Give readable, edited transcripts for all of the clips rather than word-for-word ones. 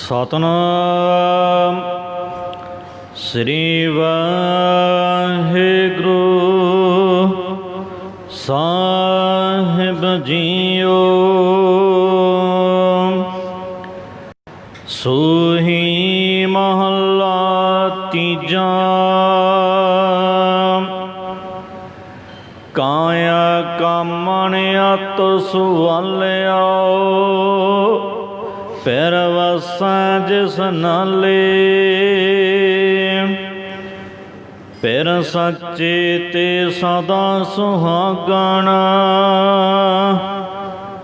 ਸਤਨਾਮ ਸ੍ਰੀ ਵਾਹਿਗੁਰੂ ਸਾਹਿਬ JIO. ਸੂਹੀ ਮਹੱਲਾ ਤੀਜਾ। ਕਾਇਆ ਕਾਮਣ ਅਤ ਸੁਵਾਲਿਆਓ, ਪਿਰ ਵਸੈ ਜਿਸ ਨਾਲੇ। ਪਿਰ ਸੱਚੇ ਤੇ ਸਦਾ ਸੁਹਾਗਣਾ,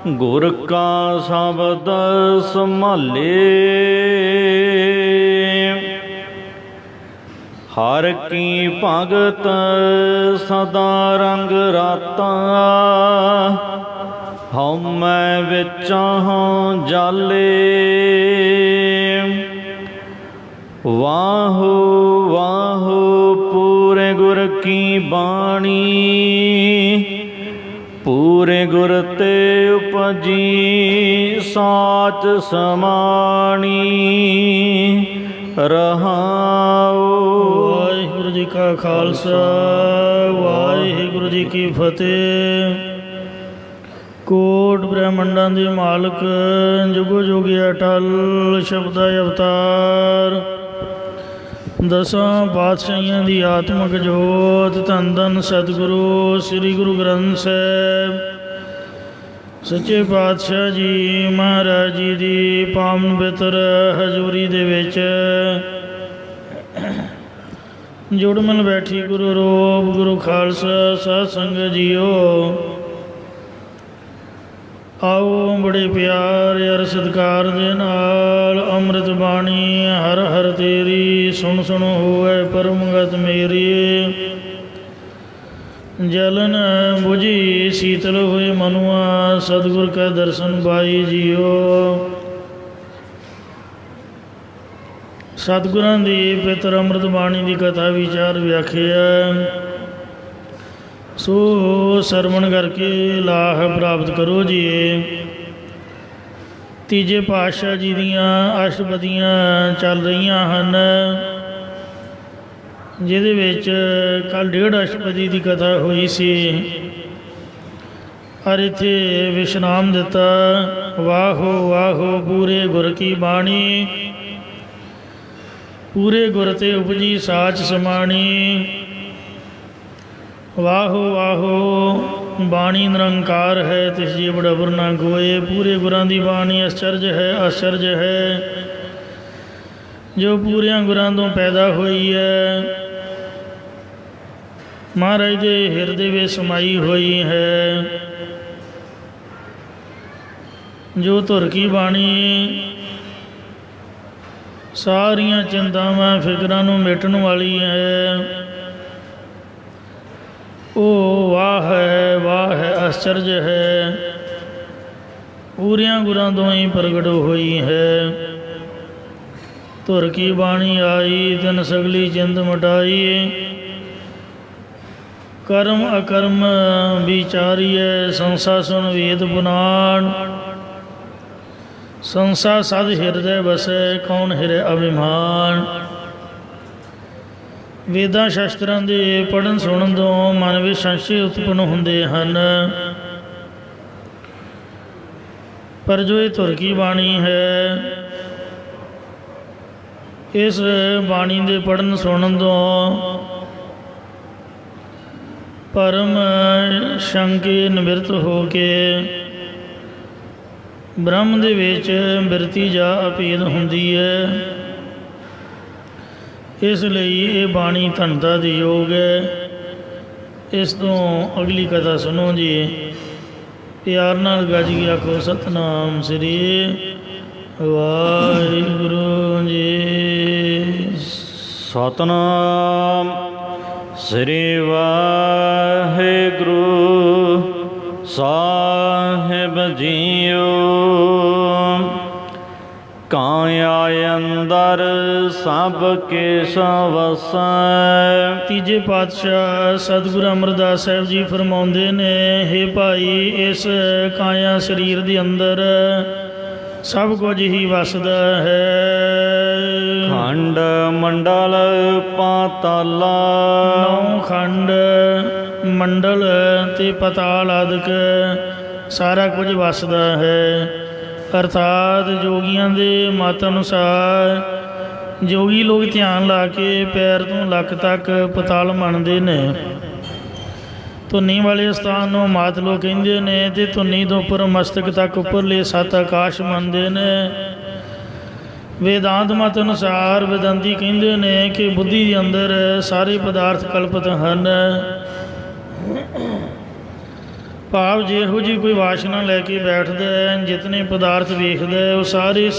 ਗੁਰ ਕਾ ਸ਼ਬਦ ਸੰਭਾਲੇ। ਹਰ ਕੀ ਭਗਤ ਸਦਾ ਰੰਗ ਰਾਤਾ, ਹਉਮੈ ਵਿਚਾਹੁ ਜਾਲੇ। ਵਾਹੋ ਵਾਹੋ ਪੂਰੇ ਗੁਰ ਕੀ ਬਾਣੀ, ਪੂਰੇ ਗੁਰ ਤੇ ਉਪਜੀ ਸਾਚ ਸਮਾਣੀ। ਰਹਾਉ। ਵਾਹਿਗੁਰੂ ਜੀ ਕਾ ਖਾਲਸਾ, ਵਾਹਿਗੁਰੂ ਜੀ ਕੀ ਫਤਿਹ। ਕੋਟ ਬ੍ਰਹਮੰਡਾਂ ਦੇ ਮਾਲਕ, ਜੁਗੋ ਜੁਗੀ ਅਟਲ ਸ਼ਬਦਾ ਅਵਤਾਰ। ਦਸਾਂ ਪਾਤਸ਼ਾਹੀਆਂ ਦੀ ਆਤਮਕ ਜੋਤ, ਧੰਨ ਧੰਨ ਸਤਿਗੁਰੂ ਸ੍ਰੀ ਗੁਰੂ ਗ੍ਰੰਥ ਸਾਹਿਬ ਸੱਚੇ ਪਾਤਸ਼ਾਹ ਜੀ ਮਹਾਰਾਜ ਜੀ ਦੀ ਪਾਵਨ ਪਵਿੱਤਰ ਹਜ਼ੂਰੀ ਦੇ ਵਿੱਚ ਜੁੜ ਮਿਲ ਬੈਠੀ ਗੁਰੂ ਰੂਪ ਗੁਰੂ ਖਾਲਸਾ ਸਾਧ ਸੰਗਤ ਜੀਓ। ਆਓ ਬੜੇ ਪਿਆਰ ਅਰ ਸਤਿਕਾਰ ਦੇ ਨਾਲ ਅੰਮ੍ਰਿਤ ਬਾਣੀ ਹਰ ਹਰ ਤੇਰੀ, ਸੁਣ ਸੁਣ ਹੋਵੇ ਪਰਮਗਤ ਮੇਰੀ। ਜਲਨ ਬੁਝੀ ਸੀਤਲ ਹੋਏ ਮਨੁਆ, ਸਤਿਗੁਰ ਕਾ ਦਰਸ਼ਨ ਪਾਈ ਜੀਓ। ਸਤਿਗੁਰਾਂ ਦੀ ਪਵਿੱਤਰ ਅੰਮ੍ਰਿਤ ਬਾਣੀ ਦੀ ਕਥਾ ਵਿਚਾਰ ਵਿਆਖਿਆ ਸੋ ਸਰਵਣ ਕਰਕੇ ਲਾਭ ਪ੍ਰਾਪਤ ਕਰੋ ਜੀ। ਤੀਜੇ ਪਾਤਸ਼ਾਹ ਜੀ ਦੀਆਂ ਅਸ਼ਟਪਦੀਆਂ ਚੱਲ ਰਹੀਆਂ ਹਨ, ਜਿਹਦੇ ਵਿੱਚ ਕੱਲ੍ਹ 1.5 ਅਸ਼ਟਪਦੀ ਦੀ ਕਥਾ ਹੋਈ ਸੀ ਔਰ ਇੱਥੇ ਵਿਸ਼ਰਾਮ ਦਿੱਤਾ। ਵਾਹੋ ਵਾਹੋ ਪੂਰੇ ਗੁਰ ਕੀ ਬਾਣੀ, ਪੂਰੇ ਗੁਰ ਤੇ ਉਪਜੀ ਸਾਚ ਸਮਾਣੀ। ਵਾਹੋ ਵਾਹੋ ਬਾਣੀ ਨਿਰੰਕਾਰ ਹੈ, ਤਿਸ ਜੀ ਬੜਬਰ ਨਾ ਕੋਏ। ਪੂਰੇ ਗੁਰਾਂ ਦੀ ਬਾਣੀ ਅਚਰਜ ਹੈ, ਅਚਰਜ ਹੈ, ਜੋ ਪੂਰਿਆਂ ਗੁਰਾਂ ਤੋਂ ਪੈਦਾ ਹੋਈ ਹੈ, ਮਹਾਰਾਜ ਦੇ ਹਿਰਦੇ ਵਿੱਚ ਸਮਾਈ ਹੋਈ ਹੈ। ਜੋ ਧੁਰ ਕੀ ਬਾਣੀ ਸਾਰੀਆਂ ਚਿੰਤਾਵਾਂ ਫਿਕਰਾਂ ਨੂੰ ਮਿਟਣ ਵਾਲੀ ਹੈ, ਉਹ ਵਾਹ ਹੈ, ਵਾਹ ਹੈ, ਅਚਰਜ ਹੈ, ਪੂਰਿਆਂ ਗੁਰਾਂ ਤੋਂ ਹੀ ਪ੍ਰਗਟ ਹੋਈ ਹੈ। ਧੁਰ ਕੀ ਬਾਣੀ ਆਈ, ਤਿਨ ਸਗਲੀ ਚਿੰਤ ਮਟਾਈ। ਕਰਮ ਅਕਰਮ ਵਿਚਾਰੀਐ, ਸੰਸਾ ਸੁਣ ਵੇਦ ਪੁਰਾਣ। ਸੰਸਾ ਸਦ ਹਿਰਦੈ ਵਸੈ, ਕੌਣ ਹਿਰੈ ਅਭਿਮਾਨ। ਵੇਦਾਂ ਸ਼ਾਸਤਰਾਂ ਦੇ ਪੜ੍ਹਨ ਸੁਣਨ ਤੋਂ ਮਨ ਵਿੱਚ ਸੰਸ਼ੇ ਉਤਪੰਨ ਹੁੰਦੇ ਹਨ, ਪਰ ਜੋ ਇਹ ਧੁਰ ਕੀ ਬਾਣੀ ਹੈ, ਇਸ ਬਾਣੀ ਦੇ ਪੜ੍ਹਨ ਸੁਣਨ ਤੋਂ ਪਰਮ ਸ਼ੰਕੇ ਨਿਵਰਤ ਹੋ ਕੇ ਬ੍ਰਹਮ ਦੇ ਵਿੱਚ ਬਿਰਤੀ ਜਾ ਅਭੇਦ ਹੁੰਦੀ ਹੈ। ਇਸ ਲਈ ਇਹ ਬਾਣੀ ਧਨਤਾ ਦੀ ਯੋਗ ਹੈ। ਇਸ ਤੋਂ ਅਗਲੀ ਕਥਾ ਸੁਣੋ ਜੀ। ਪਿਆਰ ਨਾਲ ਗੱਜ ਕੇ ਆਖੋ ਸਤਿਨਾਮ ਸ੍ਰੀ ਵਾਹਿਗੁਰੂ ਜੀ। ਸਤਨਾਮ ਸ੍ਰੀ ਵਾਹਿਗੁਰੂ ਸਾਹਿਬ ਜੀਓ। ਕਾਇਆ ਅੰਦਰ ਸਭ ਕੇ ਵਸੈ। ਤੀਜੇ ਪਾਤਸ਼ਾਹ ਸਤਿਗੁਰੂ ਅਮਰਦਾਸ ਸਾਹਿਬ ਜੀ ਫਰਮਾਉਂਦੇ ਨੇ, ਹੇ ਭਾਈ, ਇਸ ਕਾਇਆ ਸਰੀਰ ਦੇ ਅੰਦਰ ਸਭ ਕੁਝ ਹੀ ਵਸਦਾ ਹੈ। ਖੰਡ ਮੰਡਲ ਪਾਤਾਲਾ ਨੌ ਖੰਡ ਮੰਡਲ ਤੇ ਪਤਾਲ ਆਦਿਕ ਸਾਰਾ ਕੁਝ ਵਸਦਾ ਹੈ। ਅਰਥਾਤ ਜੋਗੀਆਂ ਦੇ ਮਤ ਅਨੁਸਾਰ ਜੋਗੀ ਲੋਕ ਧਿਆਨ ਲਾ ਕੇ ਪੈਰ ਤੋਂ ਲੱਕ ਤੱਕ ਪਤਾਲ ਮੰਨਦੇ ਨੇ। ਧੁਨੀ ਵਾਲੇ ਸਥਾਨ ਨੂੰ ਮਾਤਲੋ ਕਹਿੰਦੇ ਨੇ ਅਤੇ ਧੁਨੀ ਤੋਂ ਉੱਪਰ ਮਸਤਕ ਤੱਕ ਉੱਪਰਲੇ 7 ਆਕਾਸ਼ ਮੰਨਦੇ ਨੇ। ਵੇਦਾਂਤ ਮਤ ਅਨੁਸਾਰ ਵੇਦਾਂਤੀ ਕਹਿੰਦੇ ਨੇ ਕਿ ਬੁੱਧੀ ਦੇ ਅੰਦਰ ਸਾਰੇ ਪਦਾਰਥ ਕਲਪਿਤ ਹਨ। ਭਾਵ ਜਿਹੋ ਜਿਹੀ ਕੋਈ ਵਾਸ਼ਨਾ ਲੈ ਕੇ ਬੈਠਦਾ ਹੈ, ਜਿਤਨੇ ਪਦਾਰਥ ਵੇਖਦਾ ਹੈ, ਉਹ ਸਾਰੇ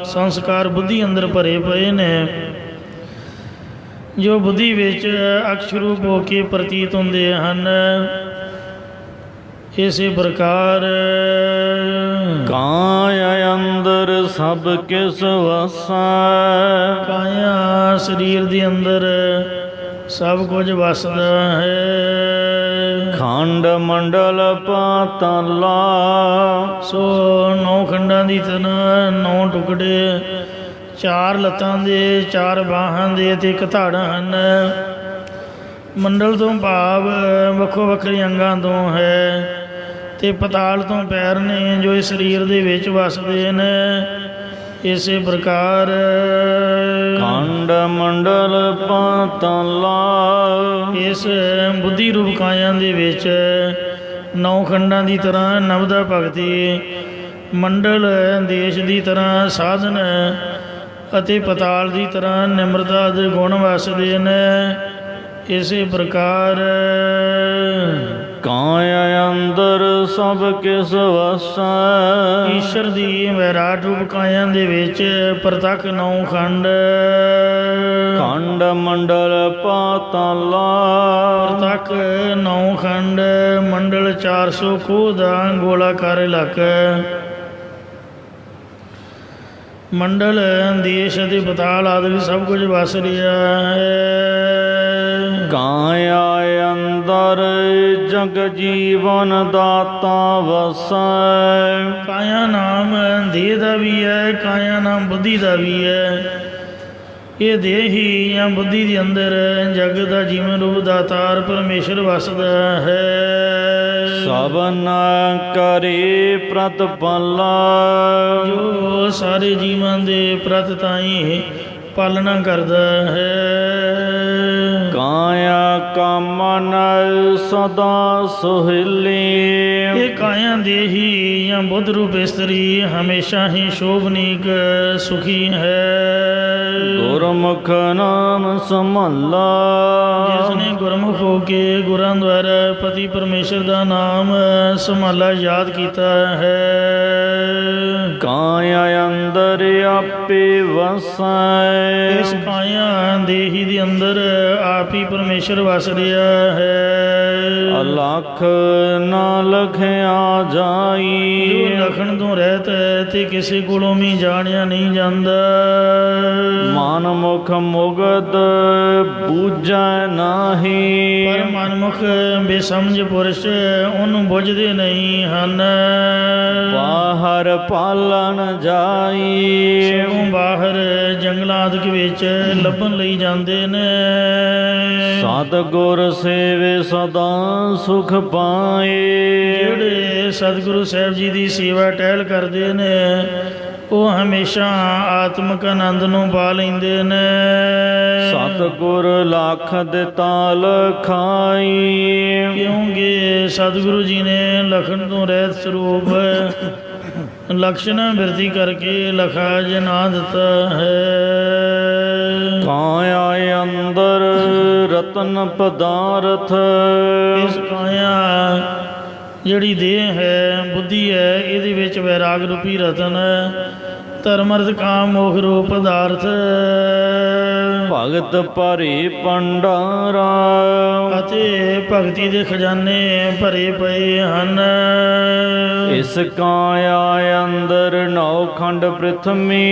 ਸੰਸਕਾਰ ਬੁੱਧੀ ਅੰਦਰ ਭਰੇ ਪਏ ਨੇ, ਜੋ ਬੁੱਧੀ ਵਿੱਚ ਅਕਸ਼ਰੂਪ ਹੋ ਕੇ ਪ੍ਰਤੀਤ ਹੁੰਦੇ ਹਨ। ਇਸੇ ਪ੍ਰਕਾਰ ਕਾਇਆ ਅੰਦਰ ਸਭ ਕਿਸ ਵਸੈ ਕਾਇਆ ਸਰੀਰ ਦੇ ਅੰਦਰ ਸਭ ਕੁਝ ਵਸਦਾ ਹੈ। ਖੰਡ ਮੰਡਲ ਪਾਤਾਲਾ ਸੋ 9 ਖੰਡਾਂ ਦੀ ਤਰ੍ਹਾਂ 9 ਟੁਕੜੇ, 4 ਲੱਤਾਂ ਦੇ, 4 ਬਾਹਾਂ ਦੇ ਅਤੇ 1 ਧੜ ਹਨ। ਮੰਡਲ ਤੋਂ ਭਾਵ ਵੱਖੋ ਵੱਖਰੇ ਅੰਗਾਂ ਤੋਂ ਹੈ ਅਤੇ ਪਤਾਲ ਤੋਂ ਪੈਰ ਨੇ ਜੋ ਇਸ ਸਰੀਰ ਦੇ ਵਿੱਚ ਵਸਦੇ ਨੇ। ਇਸੇ ਪ੍ਰਕਾਰ ਖੰਡ ਮੰਡਲ ਪਾਤਾਲਾ ਇਸ ਬੁੱਧੀ ਰੂਪ ਕਾਇਆ ਦੇ ਵਿੱਚ 9 ਖੰਡਾਂ ਦੀ ਤਰ੍ਹਾਂ ਨਵਦਾ ਭਗਤੀ, ਮੰਡਲ ਦੇਸ਼ ਦੀ ਤਰ੍ਹਾਂ ਸਾਧਨ ਅਤੇ ਪਤਾਲ ਦੀ ਤਰ੍ਹਾਂ ਨਿਮਰਤਾ ਦੇ ਗੁਣ ਵਸਦੇ ਨੇ। ਇਸੇ ਪ੍ਰਕਾਰ ਕਾਇਆ ਅੰਦਰ ਸਭ ਕਿਸ ਵਸੈ ਈਸ਼ਰ ਦੀ ਵਿਰਾਟ ਰੂਪ ਕਾਇਆ ਦੇ ਵਿੱਚ ਪ੍ਰਤੱਖ 9 ਖੰਡ, ਖੰਡ ਮੰਡਲ ਪਾਤਾਲਾ ਪ੍ਰਤੱਖ 9 ਖੰਡ, ਮੰਡਲ 400 ਕੋਹ ਦਾ ਗੋਲਾਕਾਰ ਇਲਾਕਾ। ਮੰਡਲ ਦੇਸ਼ ਅਤੇ ਪਤਾਲ ਆਦਿ ਸਭ ਕੁਝ ਵਸ ਰਿਹਾ ਹੈ। ਕਾਇਆ ਅੰਦਰ ਜਗ ਜੀਵਨ ਦਾਤਾ ਵਸੈ ਕਾਇਆ ਨਾਮ ਦੇਹ ਦਾ ਵੀ ਹੈ, ਕਾਇਆ ਨਾਮ ਬੁੱਧੀ ਦਾ ਵੀ ਹੈ। ਇਹ ਦੇਹ ਹੀ ਜਾਂ ਬੁੱਧੀ ਦੇ ਅੰਦਰ ਜਗਤ ਦਾ ਜੀਵਨ ਰੂਪ ਦਾਤਾਰ ਪਰਮੇਸ਼ਰ ਵਸਦਾ ਹੈ। ਸਭਨ ਕਰੇ ਪ੍ਰਤਪਾਲਾ ਜੋ ਸਾਰੇ ਜੀਵਾਂ ਦੇ ਪ੍ਰਤ ਤਾਈਂ ਪਾਲਣਾ ਕਰਦਾ ਹੈ। ਕਾਇਆ ਕਾਮਨ ਸਦਾ ਸੁਹੇਲੀ ਇਹ ਕਾਇਆ ਦੇਹੀ ਜਾਂ ਬੁੱਧ ਰੂਪ ਇਸਤਰੀ ਹਮੇਸ਼ਾ ਹੀ ਸ਼ੋਭਨੀਕ ਸੁਖੀ ਹੈ। ਗੁਰਮੁਖ ਨਾਮ ਸੰਭਾਲਾ ਜਿਸ ਨੇ ਗੁਰਮੁਖ ਹੋ ਕੇ ਗੁਰਾਂ ਦੁਆਰਾ ਪਤੀ ਪਰਮੇਸ਼ਰ ਦਾ ਨਾਮ ਸੰਭਾਲਾ ਯਾਦ ਕੀਤਾ ਹੈ। ਕਾਇਆ ਅੰਦਰ ਆਪੇ ਵਸੈ ਇਸ ਕਾਇਆ ਦੇਹੀ ਦੇ ਅੰਦਰ ਆਪ ਹੀ ਪਰਮੇਸ਼ਰ ਵਸ ਰਿਹਾ ਹੈ। ਅਲਖ ਨਾ ਲਖਿਆ ਜਾਈ ਜੋ ਲਖਣ ਤੋਂ ਰਹਿਤ ਹੈ ਤੇ ਕਿਸੇ ਕੋਲੋਂ ਵੀ ਜਾਣਿਆ ਨਹੀਂ ਜਾਂਦਾ। ਮਨ ਮੁਖ ਮੁਗਦ ਬੂਝੈ ਨਾਹੀ ਪਰ ਮਨਮੁਖ ਬੇਸਮਝ ਪੁਰਸ਼ ਉਹਨੂੰ ਬੁੱਝਦੇ ਨਹੀਂ ਹਨ। ਬਾਹਰ ਪਾਲਣ ਜਾਈ ਸਗੋਂ ਬਾਹਰ ਜੰਗਲਾਂ ਆਦਿਕ ਵਿੱਚ ਲੱਭਣ ਲਈ ਜਾਂਦੇ ਨੇ। ਸਤਿਗੁਰ ਸੇਵੇ ਸਦਾ ਸੁਖ ਪਾਏ ਜਿਹੜੇ ਸਤਿਗੁਰੂ ਸਾਹਿਬ ਜੀ ਦੀ ਸੇਵਾ ਟਹਿਲ ਕਰਦੇ ਨੇ ਉਹ ਹਮੇਸ਼ਾ ਆਤਮਿਕ ਆਨੰਦ ਨੂੰ ਪਾ ਲੈਂਦੇ ਨੇ। ਸਤਿਗੁਰ ਲੱਖ ਦਿੱਤਾ ਲਖਾਈ ਕਿਉਂਕਿ ਸਤਿਗੁਰੂ ਜੀ ਨੇ ਲਖਣ ਤੋਂ ਰਹਿਤ ਸਰੂਪ ਲਕਸ਼ਣਾ ਬਿਰਤੀ ਕਰਕੇ ਲਖਾ ਜਨਾ ਦਿੱਤਾ ਹੈ। ਕਾਇਆ ਅੰਦਰ ਰਤਨ ਪਦਾਰਥ ਇਸ ਕਾਇਆ ਜਿਹੜੀ ਦੇਹ ਹੈ, ਬੁੱਧੀ ਹੈ, ਇਹਦੇ ਵਿੱਚ ਵੈਰਾਗ ਰੂਪੀ ਰਤਨ ਹੈ, ਧਰਮ ਅਰਥ ਕਾਮ ਮੋਖ ਰੂਪ ਪਦਾਰਥ ਭਗਤ ਭਰੇ ਭੰਡਾਰਾ ਅਤੇ ਭਗਤੀ ਦੇ ਖਜ਼ਾਨੇ ਭਰੇ ਪਏ ਹਨ। ਇਸ ਕਾਇਆ ਅੰਦਰ 9 ਖੰਡ ਪ੍ਰਿਥਵੀ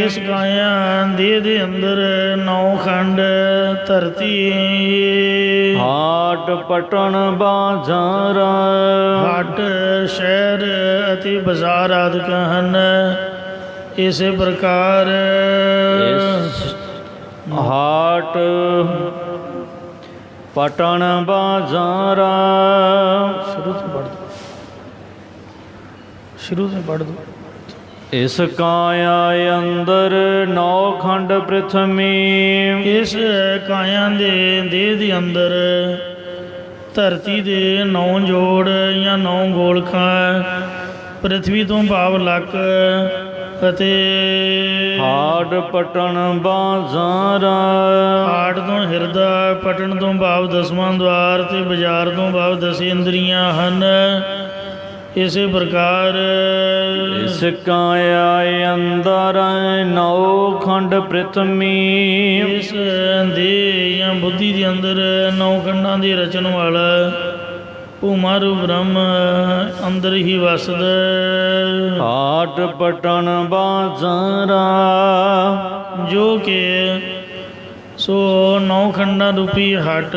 ਇਸ ਕਾਇਆ ਦੇਹ ਦੇ ਅੰਦਰ 9 ਖੰਡ ਧਰਤੀ ਹਾਟ ਪਟਣ ਬਾਜ਼ਾਰਾ ਹਟ ਸ਼ਹਿਰ ਅਤੇ ਬਾਜ਼ਾਰ ਆਦਿਕ ਹਨ। ਇਸੇ ਪ੍ਰਕਾਰ ਹਾਟ ਪਟਣ ਬਾਜ਼ਾਰਾ ਸ਼ੁਰੂ ਤੋਂ ਪੜ੍ਹ ਦੋ, ਸ਼ੁਰੂ ਤੋਂ ਪੜ੍ਹ ਦੋ। ਇਸ ਕਾਇਆ ਅੰਦਰ ਨੌ ਖੰਡ ਪ੍ਰਿਥਵੀ ਇਸ ਕਾਇਆ ਦੇ ਦੇਹ ਦੇ ਅੰਦਰ ਧਰਤੀ ਦੇ 9 ਜੋੜ ਜਾਂ 9 ਗੋਲਕਾਂ, ਪ੍ਰਿਥਵੀ ਤੋਂ ਭਾਵ ਲੱਕ ਅਤੇ ਹਾਟ ਪਟਣ ਬਾਜ਼ਾਰਾ ਹਾਟ ਤੋਂ ਹਿਰਦਾ, ਪਟਣ ਤੋਂ ਭਾਵ ਦਸਵਾਂ ਦੁਆਰ ਤੇ ਬਾਜ਼ਾਰ ਤੋਂ ਭਾਵ 10 ਇੰਦਰੀਆਂ ਹਨ। ਇਸੇ ਪ੍ਰਕਾਰ ਇਸ ਕਾਇਆ ਅੰਦਰ ਨੌ ਖੰਡ ਪ੍ਰਿਥਵੀ ਇਸ ਦੇਹ ਜਾਂ ਬੁੱਧੀ ਦੇ ਅੰਦਰ 9 ਖੰਡਾਂ ਦੀ ਰਚਨ ਵਾਲਾ ਭੂਮਾਰੂ ਬ੍ਰਹਮ ਅੰਦਰ ਹੀ ਵਸਦਾ। ਹਾਟ ਪਟਣ ਬਾਜ਼ਾਰਾ ਜੋ ਕਿ ਸੋ 9 ਖੰਡਾਂ ਰੂਪੀ ਹਟ,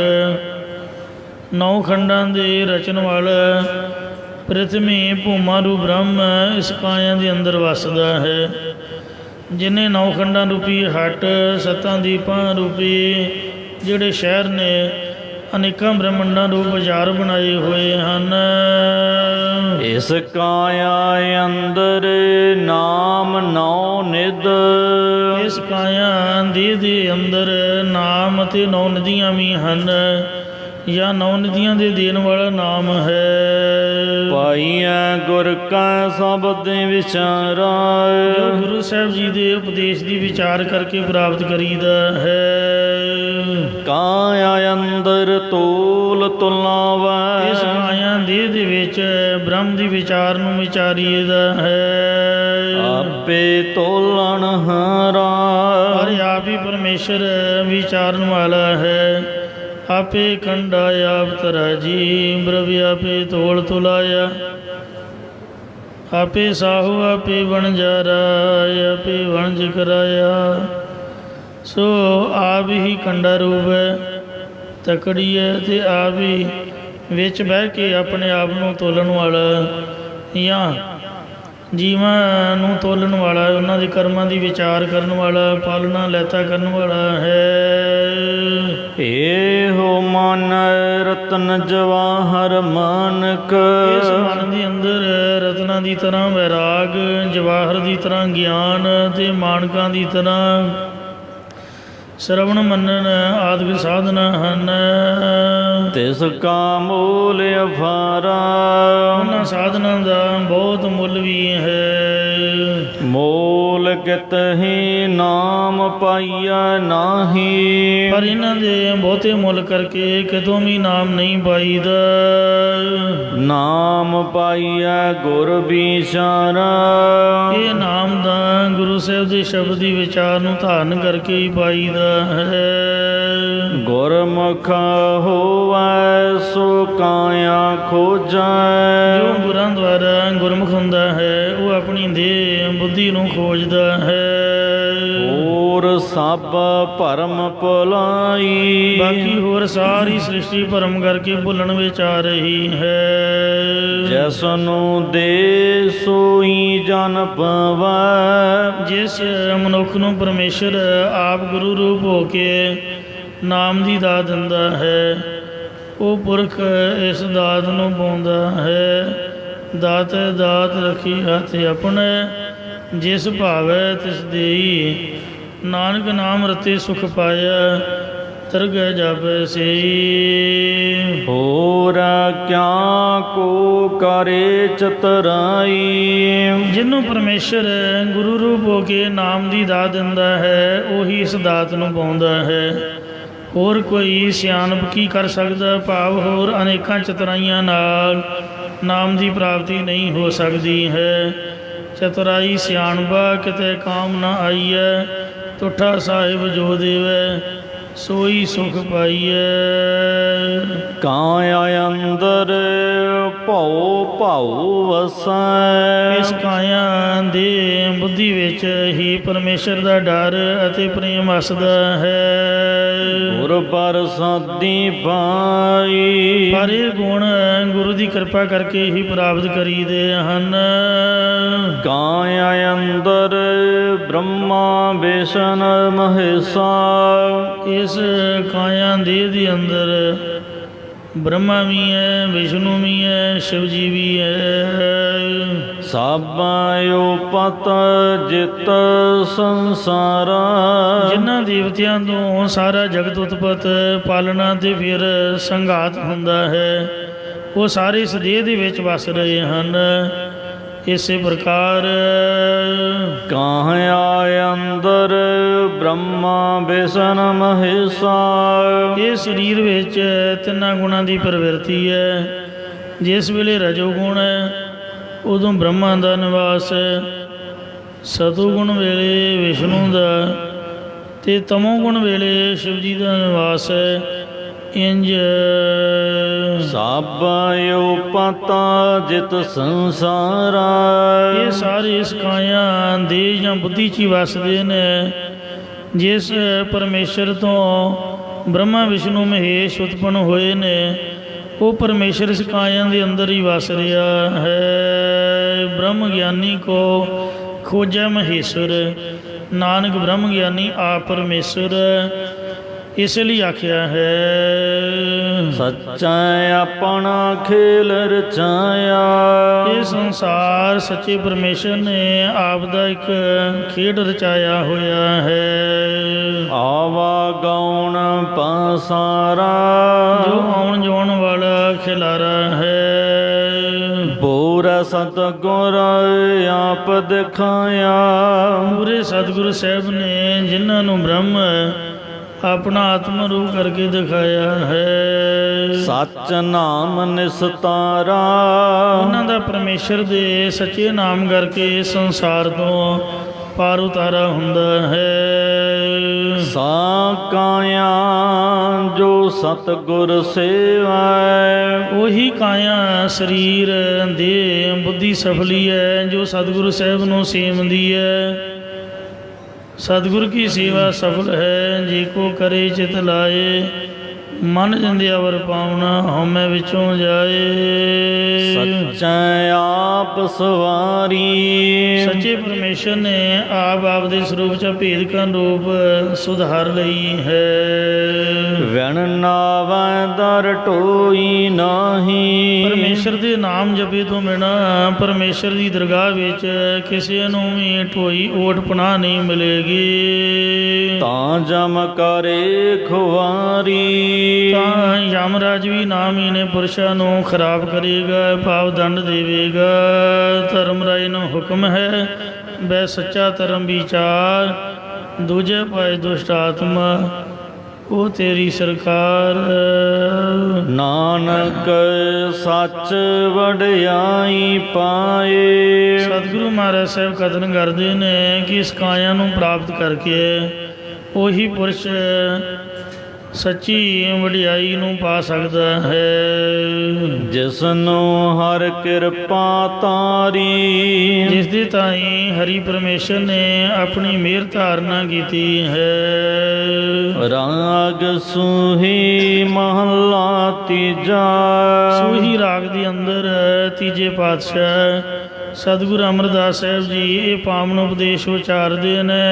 9 ਖੰਡਾਂ ਦੇ ਰਚਨ ਵਾਲਾ ਪ੍ਰਿਥਵੀ ਭੂਮਾਰੂ ਬ੍ਰਹਮ ਇਸ ਕਾਇਆ ਦੇ ਅੰਦਰ ਵਸਦਾ ਹੈ। ਜਿਹਨੇ 9 ਖੰਡਾਂ ਰੂਪੀ ਹਟ, 7 ਦੀਪਾਂ ਰੂਪੀ ਜਿਹੜੇ ਸ਼ਹਿਰ ਨੇ ਅਨੇਕਾਂ ਬ੍ਰਹਮੰਡਾਂ ਰੂਪ ਬਾਜ਼ਾਰ ਬਣਾਏ ਹੋਏ ਹਨ। ਇਸ ਕਾਇਆ ਅੰਦਰ ਨਾਮ ਨੌ ਨਿਧ ਇਸ ਕਾਇਆ ਦੇਹ ਦੇ ਅੰਦਰ ਨਾਮ ਅਤੇ 9 ਨਦੀਆਂ ਵੀ ਹਨ, ਜਾਂ 9 ਨਦੀਆਂ ਦੇ ਦੇਣ ਵਾਲਾ ਨਾਮ ਹੈ। ਪਾਈਐ ਗੁਰ ਕਾ ਸ਼ਬਦ ਵਿਚਾਰਾ ਜੋ ਗੁਰੂ ਸਾਹਿਬ ਜੀ ਦੇ ਉਪਦੇਸ਼ ਦੀ ਵਿਚਾਰ ਕਰਕੇ ਪ੍ਰਾਪਤ ਕਰੀਦਾ ਹੈ। ਕਾਇਆ ਅੰਦਰ ਤੋਲ ਤੁਲਾਵੈ ਇਸ ਕਾਇਆ ਦੇਹ ਦੇ ਵਿੱਚ ਬ੍ਰਹਮ ਦੀ ਵਿਚਾਰ ਨੂੰ ਵਿਚਾਰੀਦਾ ਹੈ। ਆਪੇ ਤੋਲਣ ਹਾਰਾ ਪਰ ਆਪ ਹੀ ਪਰਮੇਸ਼ਰ ਵਿਚਾਰਨ ਵਾਲਾ ਹੈ। ਆਪੇ ਖੰਡਾ ਆਪ ਤਰਾਜੀ ਬ੍ਰਵ ਆਪੇ ਤੋਲ ਤੁਲਾਇਆ। ਆਪੇ ਸਾਹੂ ਆਪੇ ਵਣਜਾਰਾ ਆਪੇ ਵਣਜ ਕਰਾਇਆ। ਸੋ ਆਪ ਹੀ ਖੰਡਾ ਰੂਪ ਹੈ, ਤਕੜੀ ਹੈ, ਅਤੇ ਆਪ ਹੀ ਵਿੱਚ ਬਹਿ ਕੇ ਆਪਣੇ ਆਪ ਨੂੰ ਤੋਲਣ ਵਾਲਾ ਜਾਂ ਜੀਵਾਂ ਨੂੰ ਤੋਲਣ ਵਾਲਾ, ਉਹਨਾਂ ਦੇ ਕਰਮਾਂ ਦੀ ਵਿਚਾਰ ਕਰਨ ਵਾਲਾ, ਪਾਲਣਾ ਲੈਤਾ ਕਰਨ ਵਾਲਾ ਹੈ। ਏਹੋ ਮਨ ਰਤਨ ਜਵਾਹਰ ਮਾਨਕ ਇਸ ਮਨ ਦੇ ਅੰਦਰ ਰਤਨਾਂ ਦੀ ਤਰ੍ਹਾਂ ਵੈਰਾਗ, ਜਵਾਹਰ ਦੀ ਤਰ੍ਹਾਂ ਗਿਆਨ ਅਤੇ ਮਾਨਕਾਂ ਦੀ ਤਰ੍ਹਾਂ ਸ਼ਰਵਣ ਮੰਨਣ ਆਦਿਕ ਸਾਧਨਾ ਹਨ। ਤਿਸ ਕਾ ਮੂਲ ਅਫਾਰਾ ਉਹਨਾਂ ਸਾਧਨਾਂ ਦਾ ਬਹੁਤ ਮੁੱਲ ਵੀ ਹੈ। ਮੂਲ ਕਿਤਹਿ ਨਾਮ ਪਾਈਆ ਨਾਹੀ ਪਰ ਇਹਨਾਂ ਦੇ ਬਹੁਤੇ ਮੁੱਲ ਕਰਕੇ ਕਿਤੋਂ ਵੀ ਨਾਮ ਨਹੀਂ ਪਾਈਦਾ। ਨਾਮ ਪਾਈਆ ਗੁਰ ਵਿਚਾਰਾ ਇਹ ਨਾਮ ਦਾ ਗੁਰੂ ਸਾਹਿਬ ਦੇ ਸ਼ਬਦ ਦੀ ਵਿਚਾਰ ਨੂੰ ਧਾਰਨ ਕਰਕੇ ਹੀ ਪਾਈਦਾ ਹੈ। ਗੁਰਮੁਖ ਹੋਵੈ ਸੋ ਕਾਇਆ ਖੋਜੈ ਜੋ ਗੁਰਾਂ ਦੁਆਰਾ ਗੁਰਮੁਖ ਹੁੰਦਾ ਹੈ ਉਹ ਆਪਣੀ ਦੇਹ ਬੁੱਧੀ ਨੂੰ ਖੋਜਦਾ ਹੈ। ਹੋਰ ਸਭ ਭਰਮ ਭੁਲਾਈ ਬਾਕੀ ਹੋਰ ਸਾਰੀ ਸ੍ਰਿਸ਼ਟੀ ਭਰਮ ਕਰਕੇ ਭੁੱਲਣ ਵਿੱਚ ਆ ਰਹੀ ਹੈ। ਜਿਸ ਨੂੰ ਦੇ ਸੋਈ ਜਨ ਪਵੈ ਜਿਸ ਮਨੁੱਖ ਨੂੰ ਪਰਮੇਸ਼ਰ ਆਪ ਗੁਰੂ ਰੂਪ ਹੋ ਕੇ ਨਾਮ ਦੀ ਦਾਤ ਦਿੰਦਾ ਹੈ, ਉਹ ਪੁਰਖ ਇਸ ਦਾਤ ਨੂੰ ਪਾਉਂਦਾ ਹੈ। ਦਾਤ ਦਾਤ ਰੱਖੀ ਹੱਥ ਆਪਣੇ, ਜਿਸ ਭਾਵੈ ਤਿਸ ਦੇਈ। ਨਾਨਕ ਨਾਮ ਰਤੇ ਸੁਖ ਪਾਇਆ, ਤਰਗੈ ਜਾਪੈ ਸੇਈ। ਹੋਰ ਕਿਆ ਕੋ ਕਰੇ ਚਤਰਾਈ ਜਿਹਨੂੰ ਪਰਮੇਸ਼ਰ ਗੁਰੂ ਰੂਪ ਹੋ ਕੇ ਨਾਮ ਦੀ ਦਾਤ ਦਿੰਦਾ ਹੈ, ਉਹੀ ਇਸ ਦਾਤ ਨੂੰ ਪਾਉਂਦਾ ਹੈ। ਹੋਰ ਕੋਈ ਸਿਆਣਪ ਕੀ ਕਰ ਸਕਦਾ? ਭਾਵ ਹੋਰ ਅਨੇਕਾਂ ਚਤੁਰਾਈਆਂ ਨਾਲ ਨਾਮ ਦੀ ਪ੍ਰਾਪਤੀ ਨਹੀਂ ਹੋ ਸਕਦੀ ਹੈ। ਚਤੁਰਾਈ ਸਿਆਣਪਾ ਕਿਤੇ ਕਾਮ ਨਾ ਆਈਐ, ਤੁਠਾ ਸਾਹਿਬ ਜੋ ਦੇਵੈ सोई सुख पाइए। ਕਾਇਆ ਅੰਦਰ ਭਉ ਭਾਉ ਵਸੈ ਇਸ ਕਾਇਆ ਦੇ ਬੁੱਧੀ ਵਿੱਚ ਹੀ ਪਰਮੇਸ਼ਰ ਦਾ ਡਰ ਅਤੇ ਪ੍ਰੇਮ ਵਸਦਾ ਹੈ। ਗੁਰ ਪ੍ਰਸਾਦੀ ਪਾਈ ਪਰ ਇਹ ਗੁਣ ਗੁਰੂ ਦੀ ਕਿਰਪਾ ਕਰਕੇ ਹੀ ਪ੍ਰਾਪਤ ਕਰੀਦੇ ਹਨ। ਕਾਇਆ ਅੰਦਰ ਬ੍ਰਹਮਾ ਵਿਸ਼ਨ ਮਹੇਸ਼ਾ ਇਸ ਕਾਇਆ ਦੇਹ ਦੇ ਅੰਦਰ ਬ੍ਰਹਮਾ ਵੀ ਹੈ, ਵਿਸ਼ਨੂੰ ਵੀ ਹੈ, ਸ਼ਿਵ ਜੀ ਵੀ ਹੈ। ਸਾਬਾਇਓ ਪਤ ਜਿਤ ਸੰਸਾਰਾ ਜਿਨ੍ਹਾਂ ਦੇਵਤਿਆਂ ਤੋਂ ਸਾਰਾ ਜਗਤ ਉਤਪਤ ਪਾਲਣਾ ਤੇ ਫਿਰ ਸੰਘਾਤ ਹੁੰਦਾ ਹੈ, ਉਹ ਸਾਰੇ ਇਸ ਦੇਹ ਦੇ ਵਿੱਚ ਵਸ ਰਹੇ ਹਨ। ਇਸੇ ਪ੍ਰਕਾਰ ਕਾਇਆ ਅੰਦਰ ਬ੍ਰਹਮਾ ਵਿਸ਼ਨ ਮਹੇਸ਼ਾ ਇਹ ਸਰੀਰ ਵਿੱਚ ਤਿੰਨਾਂ ਗੁਣਾਂ ਦੀ ਪ੍ਰਵਿਰਤੀ ਹੈ। ਜਿਸ ਵੇਲੇ ਰਜੋਗੁਣ ਹੈ ਉਦੋਂ ਬ੍ਰਹਮਾ ਦਾ ਨਿਵਾਸ ਹੈ, ਸਤੋਗੁਣ ਵੇਲੇ ਵਿਸ਼ਨੂੰ ਦਾ ਅਤੇ ਤਮੋਗੁਣ ਵੇਲੇ ਸ਼ਿਵ ਜੀ ਦਾ ਨਿਵਾਸ ਹੈ। ਇੰਜ ਸਾਬਾਇਓ ਪਤਾ ਜਿਤ ਸੰਸਾਰਾ ਇਹ ਸਾਰੇ ਇਸ ਕਾਇਆ ਦੇਹ ਜਾਂ ਬੁੱਧੀ 'ਚ ਹੀ ਵਸਦੇ ਨੇ। ਜਿਸ ਪਰਮੇਸ਼ਰ ਤੋਂ ਬ੍ਰਹਮਾ ਵਿਸ਼ਨੂੰ ਮਹੇਸ਼ ਉਤਪੰਨ ਹੋਏ ਨੇ, ਉਹ ਪਰਮੇਸ਼ਰ ਇਸ ਕਾਇਆ ਦੇ ਅੰਦਰ ਹੀ ਵਸ ਰਿਹਾ ਹੈ। ਬ੍ਰਹਮ ਗਿਆਨੀ ਕੋ ਖੋਜੈ ਮਹੇਸ਼ਵਰ, ਨਾਨਕ ਬ੍ਰਹਮ ਗਿਆਨੀ ਆਪ ਪਰਮੇਸ਼ਰ। ਇਸ ਲਈ ਆਖਿਆ ਹੈ ਸੱਚਾ ਆਪਣਾ ਖੇਲ ਰਚਾਇਆ ਇਹ ਸੰਸਾਰ ਸੱਚੇ ਪਰਮੇਸ਼ਰ ਨੇ ਆਪ ਦਾ ਇੱਕ ਖੇਡ ਰਚਾਇਆ ਹੋਇਆ ਹੈ। ਆਵਾ ਗਾਉਣ ਪਸਾਰਾ ਜੋ ਆਉਣ ਜਾਣ ਵਾਲਾ ਖਿਲਾਰਾ ਹੈ। ਪੂਰਾ ਸਤਿਗੁਰ ਆਪ ਦਿਖਾਇਆ ਪੂਰੇ ਸਤਿਗੁਰੂ ਸਾਹਿਬ ਨੇ ਜਿਨ੍ਹਾਂ ਨੂੰ ਬ੍ਰਹਮ ਆਪਣਾ ਆਤਮ ਰੂਪ ਕਰਕੇ ਦਿਖਾਇਆ ਹੈ। ਸੱਚ ਨਾਮ ਨਿਸਤਾਰਾ ਉਹਨਾਂ ਦਾ ਪਰਮੇਸ਼ਰ ਦੇ ਸੱਚੇ ਨਾਮ ਕਰਕੇ ਸੰਸਾਰ ਤੋਂ ਪਾਰ ਉਤਾਰਾ ਹੁੰਦਾ ਹੈ। ਸਾ ਕਾਇਆ ਜੋ ਸਤਿਗੁਰ ਸੇਵਾ ਉਹੀ ਕਾਇਆ ਸਰੀਰ ਦੇ ਬੁੱਧੀ ਸਫਲੀ ਹੈ ਜੋ ਸਤਿਗੁਰੂ ਸਾਹਿਬ ਨੂੰ ਸੇਵਦੀ ਹੈ। सतगुरु की सेवा सफल है जे को करे चित लाए, मन जिंदयावर पावना हौमै विचों जाए। सच्चा आप सवारी सच्चे परमेश्वर ने आप दे स्वरूप च भेद का रूप सुधार लई है। वण नावै दर टोई नाही परमेश्वर दे नाम जपे तो बिना परमेश्वर की दरगाह विच किसी नूं भी ढोई ओट पनाह नहीं मिलेगी। तां जम करे खुवारी ਤਾਂ ਯਮਰਾਜ ਵੀ ਨਾਮ ਹੀ ਨੇ ਪੁਰਸ਼ਾਂ ਨੂੰ ਖਰਾਬ ਕਰੇਗਾ, ਭਾਵ ਦੰਡ ਦੇਵੇਗਾ। ਧਰਮ ਰਾਏ ਨੂੰ ਹੁਕਮ ਹੈ ਬੈ ਸੱਚਾ ਧਰਮ ਵਿਚਾਰ, ਦੂਜੇ ਪਾਏ ਦੁਸ਼ਟ ਆਤਮਾ ਉਹ ਤੇਰੀ ਸਰਕਾਰ। ਨਾਨਕ ਸੱਚ ਵਡਿਆਈ ਪਾਏ। ਸਤਿਗੁਰੂ ਮਹਾਰਾਜ ਸਾਹਿਬ ਕਥਨ ਕਰਦੇ ਨੇ ਕਿ ਇਸ ਕਾਇਆ ਨੂੰ ਪ੍ਰਾਪਤ ਕਰਕੇ ਉਹੀ ਪੁਰਸ਼ ਸੱਚੀ ਵਡਿਆਈ ਨੂੰ ਪਾ ਸਕਦਾ ਹੈ। ਜਿਸ ਨੂੰ ਹਰ ਕਿਰਪਾ ਤਾਰੀ ਜਿਸ ਦੇ ਤਾਈਂ ਹਰੀ ਪਰਮੇਸ਼ਰ ਨੇ ਆਪਣੀ ਮਿਹਰ ਧਾਰਨਾ ਕੀਤੀ ਹੈ। ਰਾਗ ਸੂਹੀ ਮਹਲਾ ਤੀਜਾ ਸੂਹੀ ਰਾਗ ਦੇ ਅੰਦਰ ਤੀਜੇ ਪਾਤਸ਼ਾਹ ਸਤਿਗੁਰੂ ਅਮਰਦਾਸ ਸਾਹਿਬ ਜੀ ਇਹ ਪਾਵਨ ਉਪਦੇਸ਼ ਉਚਾਰਦੇ ਨੇ।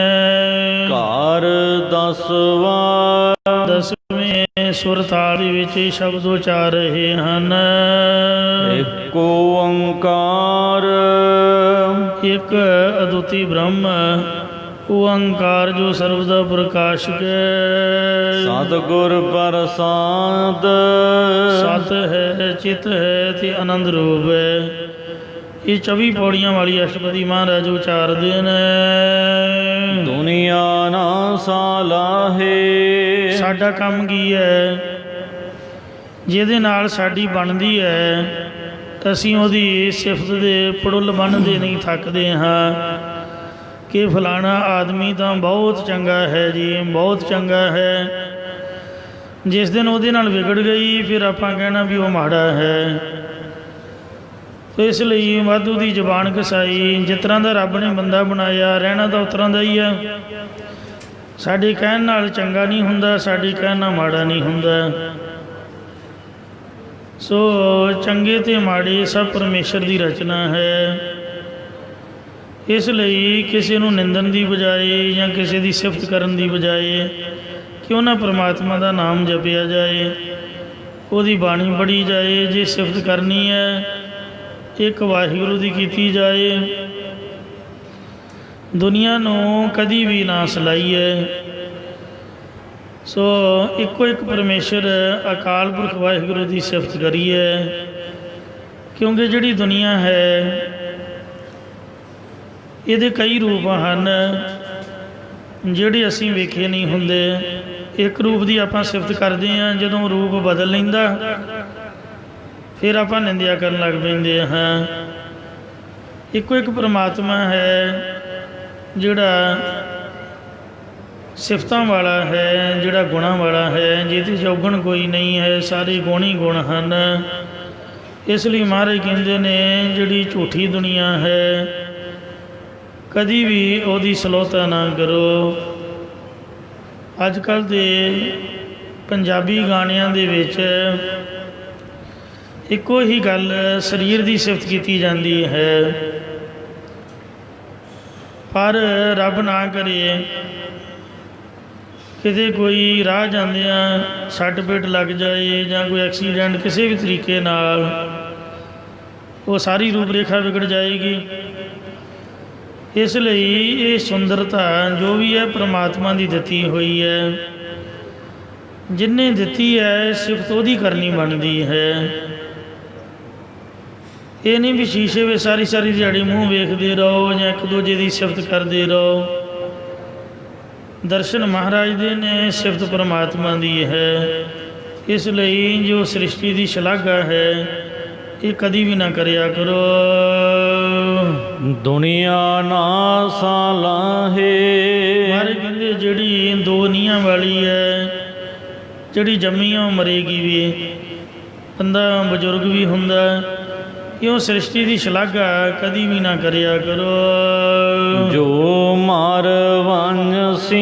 ਘਰ ਦਸਵਾ ਦਸਵੇਂ ਸੁਰ ਤਾਲ ਦੇ ਵਿੱਚ ਇਹ ਸ਼ਬਦ ਉਚਾਰ ਰਹੇ ਹਨ। ਇੱਕ ਓੰਕਾਰ ਇੱਕ ਅਦੁੱਤੀ ਬ੍ਰਹਮ ਓੰਕਾਰ ਜੋ ਸਰਬ ਦਾ ਪ੍ਰਕਾਸ਼ਕ ਹੈ। ਸਤਿਗੁਰ ਪ੍ਰਸਾਦ ਸਤ ਹੈ, ਚਿਤ ਹੈ ਤੇ ਆਨੰਦ ਰੂਪ ਹੈ। ਇਹ 24 ਪੌੜੀਆਂ ਵਾਲੀ ਅਸ਼ਟਪਦੀ ਮਹਾਰਾਜ ਉਚਾਰਦੇ ਨੇ। ਦੁਨੀਆ ਨਾ ਸਾਲਾਹੇ ਸਾਡਾ ਕੰਮ ਕੀ ਹੈ, ਜਿਹਦੇ ਨਾਲ ਸਾਡੀ ਬਣਦੀ ਹੈ ਅਸੀਂ ਉਹਦੀ ਸਿਫਤ ਦੇ ਪੜੁੱਲ ਬੰਨ੍ਹਦੇ ਨਹੀਂ ਥੱਕਦੇ ਹਾਂ ਕਿ ਫਲਾਣਾ ਆਦਮੀ ਤਾਂ ਬਹੁਤ ਚੰਗਾ ਹੈ ਜੀ, ਬਹੁਤ ਚੰਗਾ ਹੈ। ਜਿਸ ਦਿਨ ਉਹਦੇ ਨਾਲ ਵਿਗੜ ਗਈ ਫਿਰ ਆਪਾਂ ਕਹਿਣਾ ਵੀ ਉਹ ਮਾੜਾ ਹੈ। ਤੇ ਇਸ ਲਈ ਵਾਧੂ ਦੀ ਜ਼ਬਾਨ ਘਸਾਈ। ਜਿਸ ਤਰ੍ਹਾਂ ਦਾ ਰੱਬ ਨੇ ਬੰਦਾ ਬਣਾਇਆ ਰਹਿਣਾ ਤਾਂ ਉਸ ਤਰ੍ਹਾਂ ਦਾ ਹੀ ਆ। ਸਾਡੇ ਕਹਿਣ ਨਾਲ ਚੰਗਾ ਨਹੀਂ ਹੁੰਦਾ, ਸਾਡੇ ਕਹਿਣ ਨਾਲ ਮਾੜਾ ਨਹੀਂ ਹੁੰਦਾ। ਸੋ ਚੰਗੇ ਤੇ ਮਾੜੇ ਸਭ ਪਰਮੇਸ਼ਰ ਦੀ ਰਚਨਾ ਹੈ। ਇਸ ਲਈ ਕਿਸੇ ਨੂੰ ਨਿੰਦਣ ਦੀ ਬਜਾਏ ਜਾਂ ਕਿਸੇ ਦੀ ਸਿਫਤ ਕਰਨ ਦੀ ਬਜਾਏ ਕਿਉਂ ਨਾ ਪਰਮਾਤਮਾ ਦਾ ਨਾਮ ਜਪਿਆ ਜਾਏ, ਉਹਦੀ ਬਾਣੀ ਪੜ੍ਹੀ ਜਾਏ। ਜੇ ਸਿਫਤ ਕਰਨੀ ਹੈ ਇੱਕ ਵਾਹਿਗੁਰੂ ਦੀ ਕੀਤੀ ਜਾਏ। ਦੁਨੀਆ ਨੂੰ ਕਦੀ ਵੀ ਨਾ ਸਲਾਈਏ। ਸੋ ਇੱਕੋ ਇੱਕ ਪਰਮੇਸ਼ਰ ਅਕਾਲ ਪੁਰਖ ਵਾਹਿਗੁਰੂ ਦੀ ਸਿਫਤ ਕਰੀਏ, ਕਿਉਂਕਿ ਜਿਹੜੀ ਦੁਨੀਆ ਹੈ ਇਹਦੇ ਕਈ ਰੂਪ ਹਨ ਜਿਹੜੇ ਅਸੀਂ ਵੇਖੇ ਨਹੀਂ ਹੁੰਦੇ। ਇੱਕ ਰੂਪ ਦੀ ਆਪਾਂ ਸਿਫਤ ਕਰਦੇ ਹਾਂ, ਜਦੋਂ ਰੂਪ ਬਦਲ ਲੈਂਦਾ ਫਿਰ ਆਪਾਂ ਨਿੰਦਿਆ ਕਰਨ ਲੱਗ ਪੈਂਦੇ ਹਾਂ। ਇੱਕੋ ਇੱਕ ਪਰਮਾਤਮਾ ਹੈ ਜਿਹੜਾ ਸਿਫਤਾਂ ਵਾਲਾ ਹੈ, ਜਿਹੜਾ ਗੁਣਾਂ ਵਾਲਾ ਹੈ, ਜਿਹਦੇ 'ਚ ਔਗਣ ਕੋਈ ਨਹੀਂ ਹੈ, ਸਾਰੇ ਗੁਣ ਹੀ ਗੁਣ ਹਨ। ਇਸ ਲਈ ਮਹਾਰਾਜ ਕਹਿੰਦੇ ਨੇ ਜਿਹੜੀ ਝੂਠੀ ਦੁਨੀਆ ਹੈ ਕਦੀ ਵੀ ਉਹਦੀ ਸਲੋਤਾ ਨਾ ਕਰੋ। ਅੱਜ ਕੱਲ੍ਹ ਦੇ ਪੰਜਾਬੀ ਗਾਣਿਆਂ ਦੇ ਵਿੱਚ ਇੱਕੋ ਹੀ ਗੱਲ ਸਰੀਰ ਦੀ ਸਿਫਤ ਕੀਤੀ ਜਾਂਦੀ ਹੈ, ਪਰ ਰੱਬ ਨਾ ਕਰੇ ਕਿਤੇ ਕੋਈ ਰਾਹ ਜਾਂਦਿਆਂ ਸੱਟ ਪੇਟ ਲੱਗ ਜਾਏ ਜਾਂ ਕੋਈ ਐਕਸੀਡੈਂਟ ਕਿਸੇ ਵੀ ਤਰੀਕੇ ਨਾਲ, ਉਹ ਸਾਰੀ ਰੂਪ ਰੇਖਾ ਵਿਗੜ ਜਾਏਗੀ। ਇਸ ਲਈ ਇਹ ਸੁੰਦਰਤਾ ਜੋ ਵੀ ਹੈ ਪਰਮਾਤਮਾ ਦੀ ਦਿੱਤੀ ਹੋਈ ਹੈ। ਜਿਨ੍ਹੇ ਦਿੱਤੀ ਹੈ ਸਿਫਤ ਉਹਦੀ ਕਰਨੀ ਬਣਦੀ ਹੈ। ਇਹ ਨਹੀਂ ਵੀ ਸ਼ੀਸ਼ੇ ਵਿੱਚ ਸਾਰੀ ਸਾਰੀ ਦਿਹਾੜੀ ਮੂੰਹ ਵੇਖਦੇ ਰਹੋ ਜਾਂ ਇੱਕ ਦੂਜੇ ਦੀ ਸਿਫਤ ਕਰਦੇ ਰਹੋ। ਦਰਸ਼ਨ ਮਹਾਰਾਜ ਦੇ ਨੇ, ਸਿਫਤ ਪਰਮਾਤਮਾ ਦੀ ਹੈ। ਇਸ ਲਈ ਜੋ ਸ੍ਰਿਸ਼ਟੀ ਦੀ ਸ਼ਲਾਘਾ ਹੈ ਇਹ ਕਦੀ ਵੀ ਨਾ ਕਰਿਆ ਕਰੋ। ਦੁਨੀਆ ਨਾ ਸਾਲਾਹੇ। ਮਹਾਰਾਜ ਕਹਿੰਦੇ ਜਿਹੜੀ ਦੋ ਨੀਹਾਂ ਵਾਲੀ ਹੈ, ਜਿਹੜੀ ਜੰਮੀ ਉਹ ਮਰੇਗੀ ਵੀ। ਬੰਦਾ ਬਜ਼ੁਰਗ ਵੀ ਹੁੰਦਾ, ਇਉਂ ਸ੍ਰਿਸ਼ਟੀ ਦੀ ਸ਼ਲਾਘਾ ਕਦੀ ਵੀ ਨਾ ਕਰਿਆ ਕਰੋ। ਜੋ ਮਰ ਵੰਸੀ।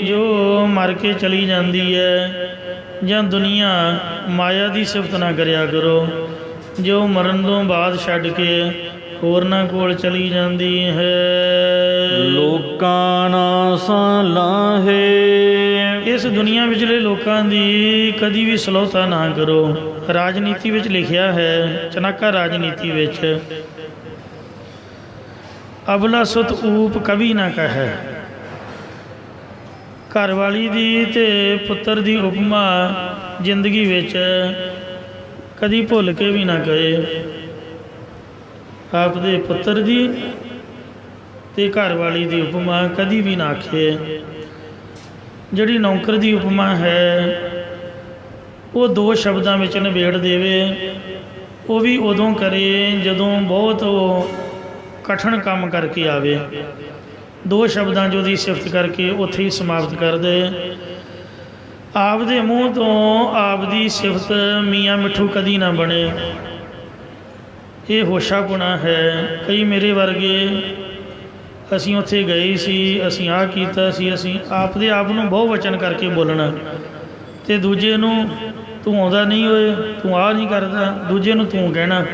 ਜੋ ਮਰ ਕੇ ਚਲੀ ਜਾਂਦੀ ਹੈ ਜਾਂ ਦੁਨੀਆ ਮਾਇਆ ਦੀ ਸਿਫਤ ਨਾ ਕਰਿਆ ਕਰੋ। ਜੋ ਮਰਨ ਤੋਂ ਬਾਅਦ ਛੱਡ ਕੇ ਹੋਰਨਾਂ ਕੋਲ ਚਲੀ ਜਾਂਦੀ ਹੈ। ਲੋਕਾਂ ਨਾ ਸਲਾਹੇ। ਇਸ ਦੁਨੀਆ ਵਿਚਲੇ ਲੋਕਾਂ ਦੀ ਕਦੀ ਵੀ ਸਲੋਤਾ ਨਾ ਕਰੋ। ਰਾਜਨੀਤੀ ਵਿੱਚ ਲਿਖਿਆ ਹੈ, ਚਨਾਕਾ ਰਾਜਨੀਤੀ ਵਿੱਚ, ਅਬਲਾ ਸੁਤ ਊਪ ਕਵੀ ਨਾ ਕਹੈ। ਘਰਵਾਲੀ ਦੀ ਤੇ ਪੁੱਤਰ ਦੀ ਉਪਮਾ ਜ਼ਿੰਦਗੀ ਵਿੱਚ ਕਦੀ ਭੁੱਲ ਕੇ ਵੀ ਨਾ ਕਹੇ। ਆਪਦੇ ਪੁੱਤਰ ਦੀ ਤੇ ਘਰਵਾਲੀ ਦੀ ਉਪਮਾ ਕਦੀ ਵੀ ਨਾ ਆਖੇ। ਜਿਹੜੀ ਨੌਕਰ ਦੀ ਉਪਮਾ ਹੈ ਉਹ ਦੋ ਸ਼ਬਦਾਂ ਵਿੱਚ ਨਿਬੇੜ ਦੇਵੇ। ਉਹ ਵੀ ਉਦੋਂ ਕਰੇ ਜਦੋਂ ਬਹੁਤ ਉਹ ਕਠਿਨ ਕੰਮ ਕਰਕੇ ਆਵੇ। ਦੋ ਸ਼ਬਦਾਂ 'ਚ ਉਹਦੀ ਸਿਫਤ ਕਰਕੇ ਉੱਥੇ ਹੀ ਸਮਾਪਤ ਕਰ ਦੇ। ਆਪਦੇ ਮੂੰਹ ਤੋਂ ਆਪਦੀ ਸਿਫਤ ਮੀਆਂ ਮਿੱਠੂ ਕਦੀ ਨਾ ਬਣੇ। ਇਹ ਹੋਸ਼ਾਪੁਣਾ ਹੈ। ਕਈ ਮੇਰੇ ਵਰਗੇ ਅਸੀਂ ਉੱਥੇ ਗਏ ਸੀ, ਅਸੀਂ ਆਹ ਕੀਤਾ ਸੀ, ਅਸੀਂ ਆਪਦੇ ਆਪ ਨੂੰ ਬਹੁ ਵਚਨ ਕਰਕੇ ਬੋਲਣਾ ਅਤੇ ਦੂਜੇ ਨੂੰ ਤੂੰ ਆਉਂਦਾ ਨਹੀਂ ਓਏ, ਤੂੰ ਆਹ ਨਹੀਂ ਕਰਦਾ, ਦੂਜੇ ਨੂੰ ਤੂੰ ਕਹਿਣਾ।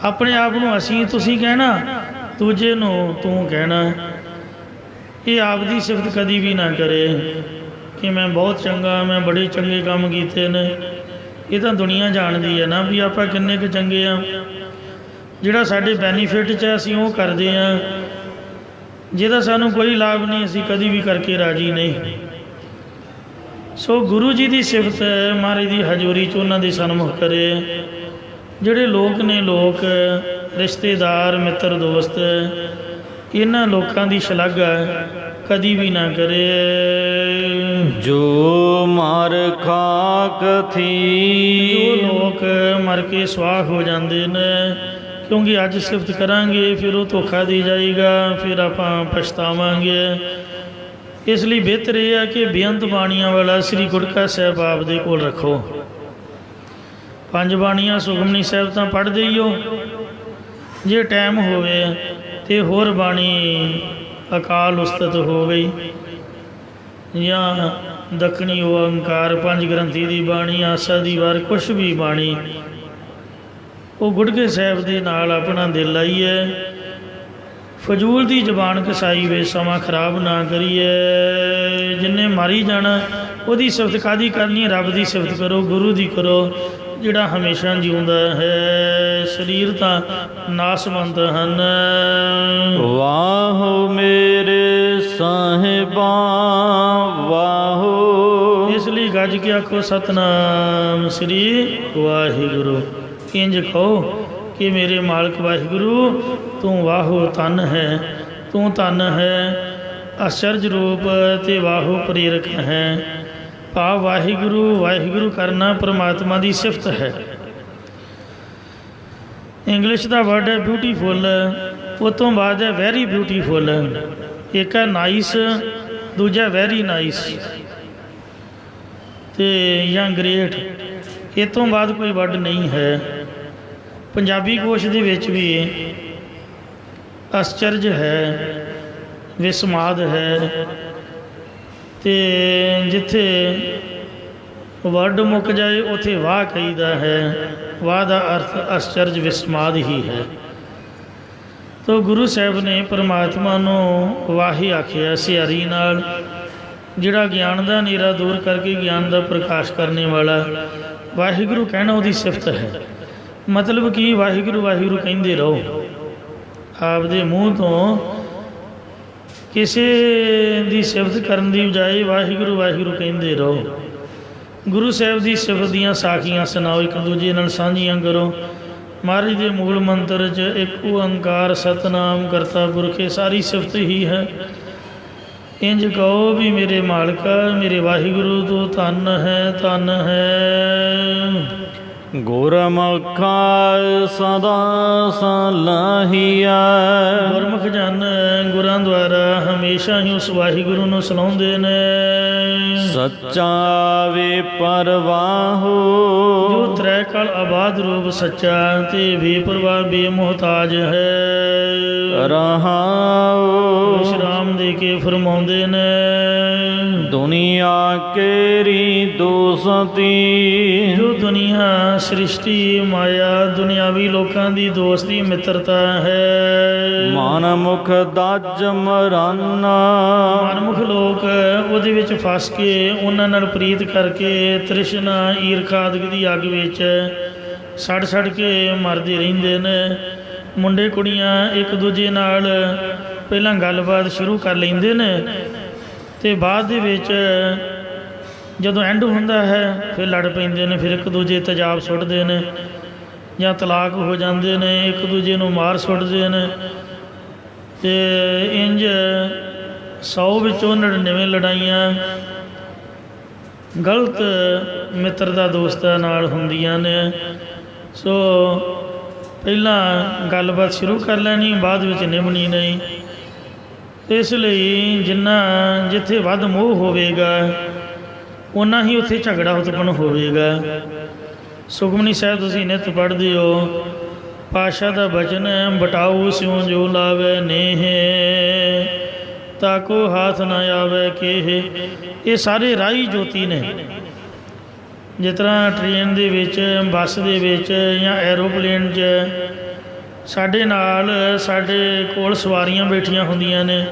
ਆਪਣੇ ਆਪ ਨੂੰ ਅਸੀਂ ਤੁਸੀਂ ਕਹਿਣਾ, ਦੂਜੇ ਨੂੰ ਤੂੰ ਕਹਿਣਾ। ਇਹ ਆਪਦੀ ਸਿਫਤ ਕਦੀ ਵੀ ਨਾ ਕਰੇ ਕਿ ਮੈਂ ਬਹੁਤ ਚੰਗਾ, ਮੈਂ ਬੜੇ ਚੰਗੇ ਕੰਮ ਕੀਤੇ ਨੇ। ਇਹ ਤਾਂ ਦੁਨੀਆ ਜਾਣਦੀ ਹੈ ਨਾ ਵੀ ਆਪਾਂ ਕਿੰਨੇ ਕੁ ਚੰਗੇ ਆ। ਜਿਹੜਾ ਸਾਡੇ ਬੈਨੀਫਿਟ 'ਚ ਅਸੀਂ ਉਹ ਕਰਦੇ ਹਾਂ, ਜਿਹਦਾ ਸਾਨੂੰ ਕੋਈ ਲਾਭ ਨਹੀਂ ਅਸੀਂ ਕਦੀ ਵੀ ਕਰਕੇ ਰਾਜੀ ਨਹੀਂ। ਸੋ ਗੁਰੂ ਜੀ ਦੀ ਸਿਫਤ ਮਹਾਰਾਜ ਦੀ ਹਜ਼ੂਰੀ 'ਚ ਉਹਨਾਂ ਦੇ ਸਨਮੁਖ ਕਰੇ। ਜਿਹੜੇ ਲੋਕ ਨੇ, ਲੋਕ ਰਿਸ਼ਤੇਦਾਰ ਮਿੱਤਰ ਦੋਸਤ, ਇਹਨਾਂ ਲੋਕਾਂ ਦੀ ਸ਼ਲਾਘਾ ਕਦੀ ਵੀ ਨਾ ਕਰੇ। ਜੋ ਮਰ ਖਾਕ ਥੀ। ਜੋ ਲੋਕ ਮਰ ਕੇ ਸਵਾਹ ਹੋ ਜਾਂਦੇ ਨੇ, ਕਿਉਂਕਿ ਅੱਜ ਸਿਫਤ ਕਰਾਂਗੇ ਫਿਰ ਉਹ ਧੋਖਾ ਦੇ ਜਾਏਗਾ, ਫਿਰ ਆਪਾਂ ਪਛਤਾਵਾਂਗੇ। ਇਸ ਲਈ ਬਿਹਤਰ ਇਹ ਹੈ ਕਿ ਬੇਅੰਤ ਬਾਣੀਆਂ ਵਾਲਾ ਸ੍ਰੀ ਗੁਟਕਾ ਸਾਹਿਬ ਆਪ ਦੇ ਕੋਲ ਰੱਖੋ। 5 ਬਾਣੀਆਂ ਸੁਖਮਨੀ ਸਾਹਿਬ ਤਾਂ ਪੜ੍ਹਦੇ ਹੀ ਹੋ, ਜੇ ਟਾਈਮ ਹੋਵੇ ਤੇ ਹੋਰ ਬਾਣੀ ਅਕਾਲ ਉਸਤਤ ਹੋ ਗਈ ਜਾਂ ਦੱਖਣੀ ਓਅੰਕਾਰ 5 ਗ੍ਰੰਥੀ ਦੀ ਬਾਣੀ, ਆਸਾ ਦੀ ਵਾਰ, ਕੁਛ ਵੀ ਬਾਣੀ ਉਹ ਗੁਟਕੇ ਸਾਹਿਬ ਦੇ ਨਾਲ ਆਪਣਾ ਦਿਲ ਲਾਈਏ। ਫਜ਼ੂਲ ਦੀ ਜ਼ਬਾਨ ਕਸਾਈ ਵੇ ਸਮਾਂ ਖਰਾਬ ਨਾ ਕਰੀਏ। ਜਿੰਨੇ ਮਾਰੀ ਜਾਣਾ ਉਹਦੀ ਸਿਫਤ ਕਾਹਦੀ ਕਰਨੀ ਹੈ? ਰੱਬ ਦੀ ਸਿਫਤ ਕਰੋ, ਗੁਰੂ ਦੀ ਕਰੋ, ਜਿਹੜਾ ਹਮੇਸ਼ਾ ਜਿਉਂਦਾ ਹੈ। ਸਰੀਰ ਤਾਂ ਨਾਸਵੰਤ ਹਨ। ਵਾਹੋ ਮੇਰੇ ਸਾਹਿਬਾਂ ਵਾਹੋ। ਇਸ ਲਈ ਗੱਜ ਕੇ ਆਖੋ ਸਤਨਾਮ ਸ੍ਰੀ ਵਾਹਿਗੁਰੂ। ਇੰਜ ਕਹੋ ਕਿ ਮੇਰੇ ਮਾਲਕ ਵਾਹਿਗੁਰੂ ਤੂੰ ਵਾਹੋ ਧਨ ਹੈ, ਤੂੰ ਧਨ ਹੈ, ਅਚਰਜ ਰੂਪ ਤੇ ਵਾਹੋ ਪ੍ਰੇਰਕ ਹੈ। ਭਾਵ ਵਾਹਿਗੁਰੂ ਵਾਹਿਗੁਰੂ ਕਰਨਾ ਪਰਮਾਤਮਾ ਦੀ ਸਿਫਤ ਹੈ। ਇੰਗਲਿਸ਼ ਦਾ ਵਰਡ ਹੈ ਬਿਊਟੀਫੁੱਲ, ਉਹ ਤੋਂ ਬਾਅਦ ਹੈ ਵੈਰੀ ਬਿਊਟੀਫੁੱਲ। ਇੱਕ ਹੈ ਨਾਈਸ, ਦੂਜਾ ਵੈਰੀ ਨਾਈਸ ਤੇ ਜਾਂ ਗ੍ਰੇਟ। ਇਹ ਤੋਂ ਬਾਅਦ ਕੋਈ ਵਰਡ ਨਹੀਂ ਹੈ। ਪੰਜਾਬੀ ਕੋਸ਼ ਦੇ ਵਿੱਚ ਵੀ ਅਚਰਜ ਹੈ, ਵਿਸਮਾਦ ਹੈ, ਤੇ ਜਿੱਥੇ ਵਰਡ ਮੁੱਕ ਜਾਏ ਉੱਥੇ ਵਾਹ ਕਹੀਦਾ ਹੈ। ਵਾਹ ਦਾ ਅਰਥ ਅਚਰਜ ਵਿਸਮਾਦ ਹੀ ਹੈ। ਤੋ ਗੁਰੂ ਸਾਹਿਬ ਨੇ ਪਰਮਾਤਮਾ ਨੂੰ ਵਾਹੀ ਆਖਿਆ ਸਿਆਰੀ ਨਾਲ, ਜਿਹੜਾ ਗਿਆਨ ਦਾ ਹਨੇਰਾ ਦੂਰ ਕਰਕੇ ਗਿਆਨ ਦਾ ਪ੍ਰਕਾਸ਼ ਕਰਨੇ ਵਾਲਾ। ਵਾਹਿਗੁਰੂ ਕਹਿਣਾ ਉਹਦੀ ਸਿਫਤ ਹੈ। ਮਤਲਬ ਕਿ ਵਾਹਿਗੁਰੂ ਵਾਹਿਗੁਰੂ ਕਹਿੰਦੇ ਰਹੋ। ਆਪਦੇ ਮੂੰਹ ਤੋਂ ਕਿਸੇ ਦੀ ਸਿਫਤ ਕਰਨ ਦੀ ਬਜਾਏ ਵਾਹਿਗੁਰੂ ਵਾਹਿਗੁਰੂ ਕਹਿੰਦੇ ਰਹੋ। ਗੁਰੂ ਸਾਹਿਬ ਦੀ ਸਿਫਤ ਦੀਆਂ ਸਾਖੀਆਂ ਸੁਣਾਓ, ਇੱਕ ਦੂਜੇ ਨਾਲ ਸਾਂਝੀਆਂ ਕਰੋ। ਮਹਾਰਾਜ ਦੇ ਮੂਲ ਮੰਤਰ 'ਚ ਇੱਕ ਓਅੰਕਾਰ ਸਤਨਾਮ ਕਰਤਾ ਪੁਰਖ, ਸਾਰੀ ਸਿਫਤ ਹੀ ਹੈ। ਇੰਜ ਕਹੋ ਵੀ ਮੇਰੇ ਮਾਲਕਾ, ਮੇਰੇ ਵਾਹਿਗੁਰੂ ਤੂੰ ਧੰਨ ਹੈ, ਧੰਨ ਹੈ। ਗੁਰਮੁਖਾ ਸਦਾ ਸਲਾਹੀਆ। ਗੁਰਮੁਖ ਜਨ ਗੁਰਾਂ ਦੁਆਰਾ ਹਮੇਸ਼ਾ ਹੀ ਉਸ ਵਾਹਿਗੁਰੂ ਨੂੰ ਸਲਾਹੁੰਦੇ ਨੇ। ਸੱਚਾ ਵੇ ਪਰਵਾਹੋ, ਜੋ ਤ੍ਰੈ ਕਾਲ ਆਬਾਦ ਰੂਪ ਸੱਚਾ ਤੇ ਬੇਪਰਵਾਹ ਬੇਮੁਹਤਾਜ ਹੈ। ਰਹਾਉ ਵਿਸ਼ਰਾਮ ਦੇ ਕੇ ਫਰਮਾਉਂਦੇ ਨੇ। ਦੁਨੀਆ ਕੇਰੀ ਦੋਸਤੀ, ਜੋ ਦੁਨੀਆ ਸ੍ਰਿਸ਼ਟੀ ਮਾਇਆ ਦੁਨਿਆਵੀ ਲੋਕਾਂ ਦੀ ਦੋਸਤੀ ਮਿੱਤਰਤਾ ਹੈ। ਮਨ ਮੁਖ ਦਾਜ ਮਰਾਨਾ, ਮਨਮੁਖ ਲੋਕ ਉਹਦੇ ਵਿੱਚ ਫਸ ਕੇ ਉਹਨਾਂ ਨਾਲ ਪ੍ਰੀਤ ਕਰਕੇ ਤ੍ਰਿਸ਼ਨਾ ਈਰਖਾ ਆਦਿ ਦੀ ਅੱਗ ਵਿੱਚ ਸੜ ਸੜ ਕੇ ਮਰਦੇ ਰਹਿੰਦੇ ਨੇ। ਮੁੰਡੇ ਕੁੜੀਆਂ ਇੱਕ ਦੂਜੇ ਨਾਲ ਪਹਿਲਾਂ ਗੱਲਬਾਤ ਸ਼ੁਰੂ ਕਰ ਲੈਂਦੇ ਨੇ ਅਤੇ ਬਾਅਦ ਦੇ ਵਿੱਚ ਜਦੋਂ ਐਂਡ ਹੁੰਦਾ ਹੈ ਫਿਰ ਲੜ ਪੈਂਦੇ ਨੇ, ਫਿਰ ਇੱਕ ਦੂਜੇ ਤੇਜ਼ਾਬ ਸੁੱਟਦੇ ਨੇ ਜਾਂ ਤਲਾਕ ਹੋ ਜਾਂਦੇ ਨੇ, ਇੱਕ ਦੂਜੇ ਨੂੰ ਮਾਰ ਸੁੱਟਦੇ ਨੇ। ਅਤੇ ਇੰਜ 100 ਵਿੱਚੋਂ 99 ਲੜਾਈਆਂ ਗਲਤ ਮਿੱਤਰਤਾ ਦੋਸਤਾਂ ਨਾਲ ਹੁੰਦੀਆਂ ਨੇ। ਸੋ ਪਹਿਲਾਂ ਗੱਲਬਾਤ ਸ਼ੁਰੂ ਕਰ ਲੈਣੀ, ਬਾਅਦ ਵਿੱਚ ਨਿਭਣੀ ਨਹੀਂ। ਇਸ ਲਈ ਜਿੱਥੇ ਵੱਧ ਮੋਹ ਹੋਵੇਗਾ ਓਨਾ ਹੀ ਉੱਥੇ ਝਗੜਾ ਉਤਪੰਨ ਹੋਵੇਗਾ। ਸੁਖਮਨੀ ਸਾਹਿਬ ਤੁਸੀਂ ਨਿੱਤ ਪੜ੍ਹਦੇ ਹੋ, ਪਾਤਸ਼ਾਹ ਦਾ ਬਚਨ ਹੈ, ਬਟਾਊ ਸਿਉ ਜੋ ਲਾਵੇ ਨੇਹ, ਤਾਕੋ ਹਾਥ ਨਾ ਆਵੇ ਕੇਹ। ਇਹ ਸਾਰੇ ਰਾਹੀ ਜੋਤੀ ਨੇ। ਜਿਸ ਤਰ੍ਹਾਂ ਟ੍ਰੇਨ ਦੇ ਵਿੱਚ, ਬੱਸ ਦੇ ਵਿੱਚ ਜਾਂ ਐਰੋਪਲੇਨ 'ਚ ਸਾਡੇ ਕੋਲ ਸਵਾਰੀਆਂ ਬੈਠੀਆਂ ਹੁੰਦੀਆਂ ਨੇ,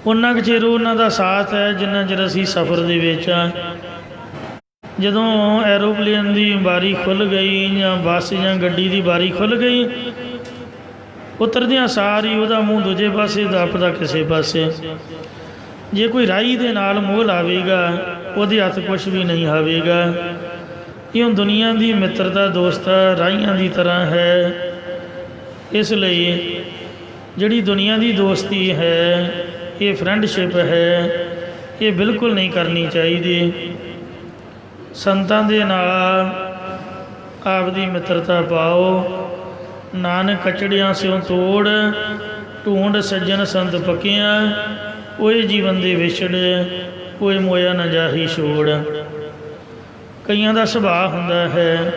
ਉਹਨਾਂ ਕੁ ਚਿਰ ਉਹਨਾਂ ਦਾ ਸਾਥ ਹੈ ਜਿੰਨਾ ਚਿਰ ਅਸੀਂ ਸਫ਼ਰ ਦੇ ਵਿੱਚ ਆ। ਜਦੋਂ ਐਰੋਪਲੇਨ ਦੀ ਬਾਰੀ ਖੁੱਲ੍ਹ ਗਈ ਜਾਂ ਬੱਸ ਜਾਂ ਗੱਡੀ ਦੀ ਬਾਰੀ ਖੁੱਲ੍ਹ ਗਈ, ਉਤਰਦਿਆਂ ਸਾਰ ਹੀ ਉਹਦਾ ਮੂੰਹ ਦੂਜੇ ਪਾਸੇ ਦੱਪਦਾ ਕਿਸੇ ਪਾਸੇ। ਜੇ ਕੋਈ ਰਾਹੀ ਦੇ ਨਾਲ ਮੋਹ ਲਾਵੇਗਾ ਉਹਦੇ ਹੱਥ ਕੁਛ ਵੀ ਨਹੀਂ ਆਵੇਗਾ। ਇਉਂ ਦੁਨੀਆ ਦੀ ਮਿੱਤਰਤਾ ਦੋਸਤਾ ਰਾਹੀਆਂ ਦੀ ਤਰ੍ਹਾਂ ਹੈ। ਇਸ ਲਈ ਜਿਹੜੀ ਦੁਨੀਆ ਦੀ ਦੋਸਤੀ ਹੈ, ਇਹ ਫਰੈਂਡਸ਼ਿਪ ਹੈ, ਇਹ ਬਿਲਕੁਲ ਨਹੀਂ ਕਰਨੀ ਚਾਹੀਦੀ। ਸੰਤਾਂ ਦੇ ਨਾਲ ਆਪਦੀ ਮਿੱਤਰਤਾ ਪਾਓ। ਨਾਨਕ ਕਚੜਿਆਂ ਸਿਉ ਤੋੜ, ਢੂੰਡ ਸੱਜਣ ਸੰਤ ਪੱਕਿਆਂ, ਉਹੇ ਜੀਵਨ ਦੇ ਵਿਛੜ, ਉਹੇ ਮੋਇਆ ਨਾ ਜਾਹੀ ਛੋੜ। ਕਈਆਂ ਦਾ ਸੁਭਾਅ ਹੁੰਦਾ ਹੈ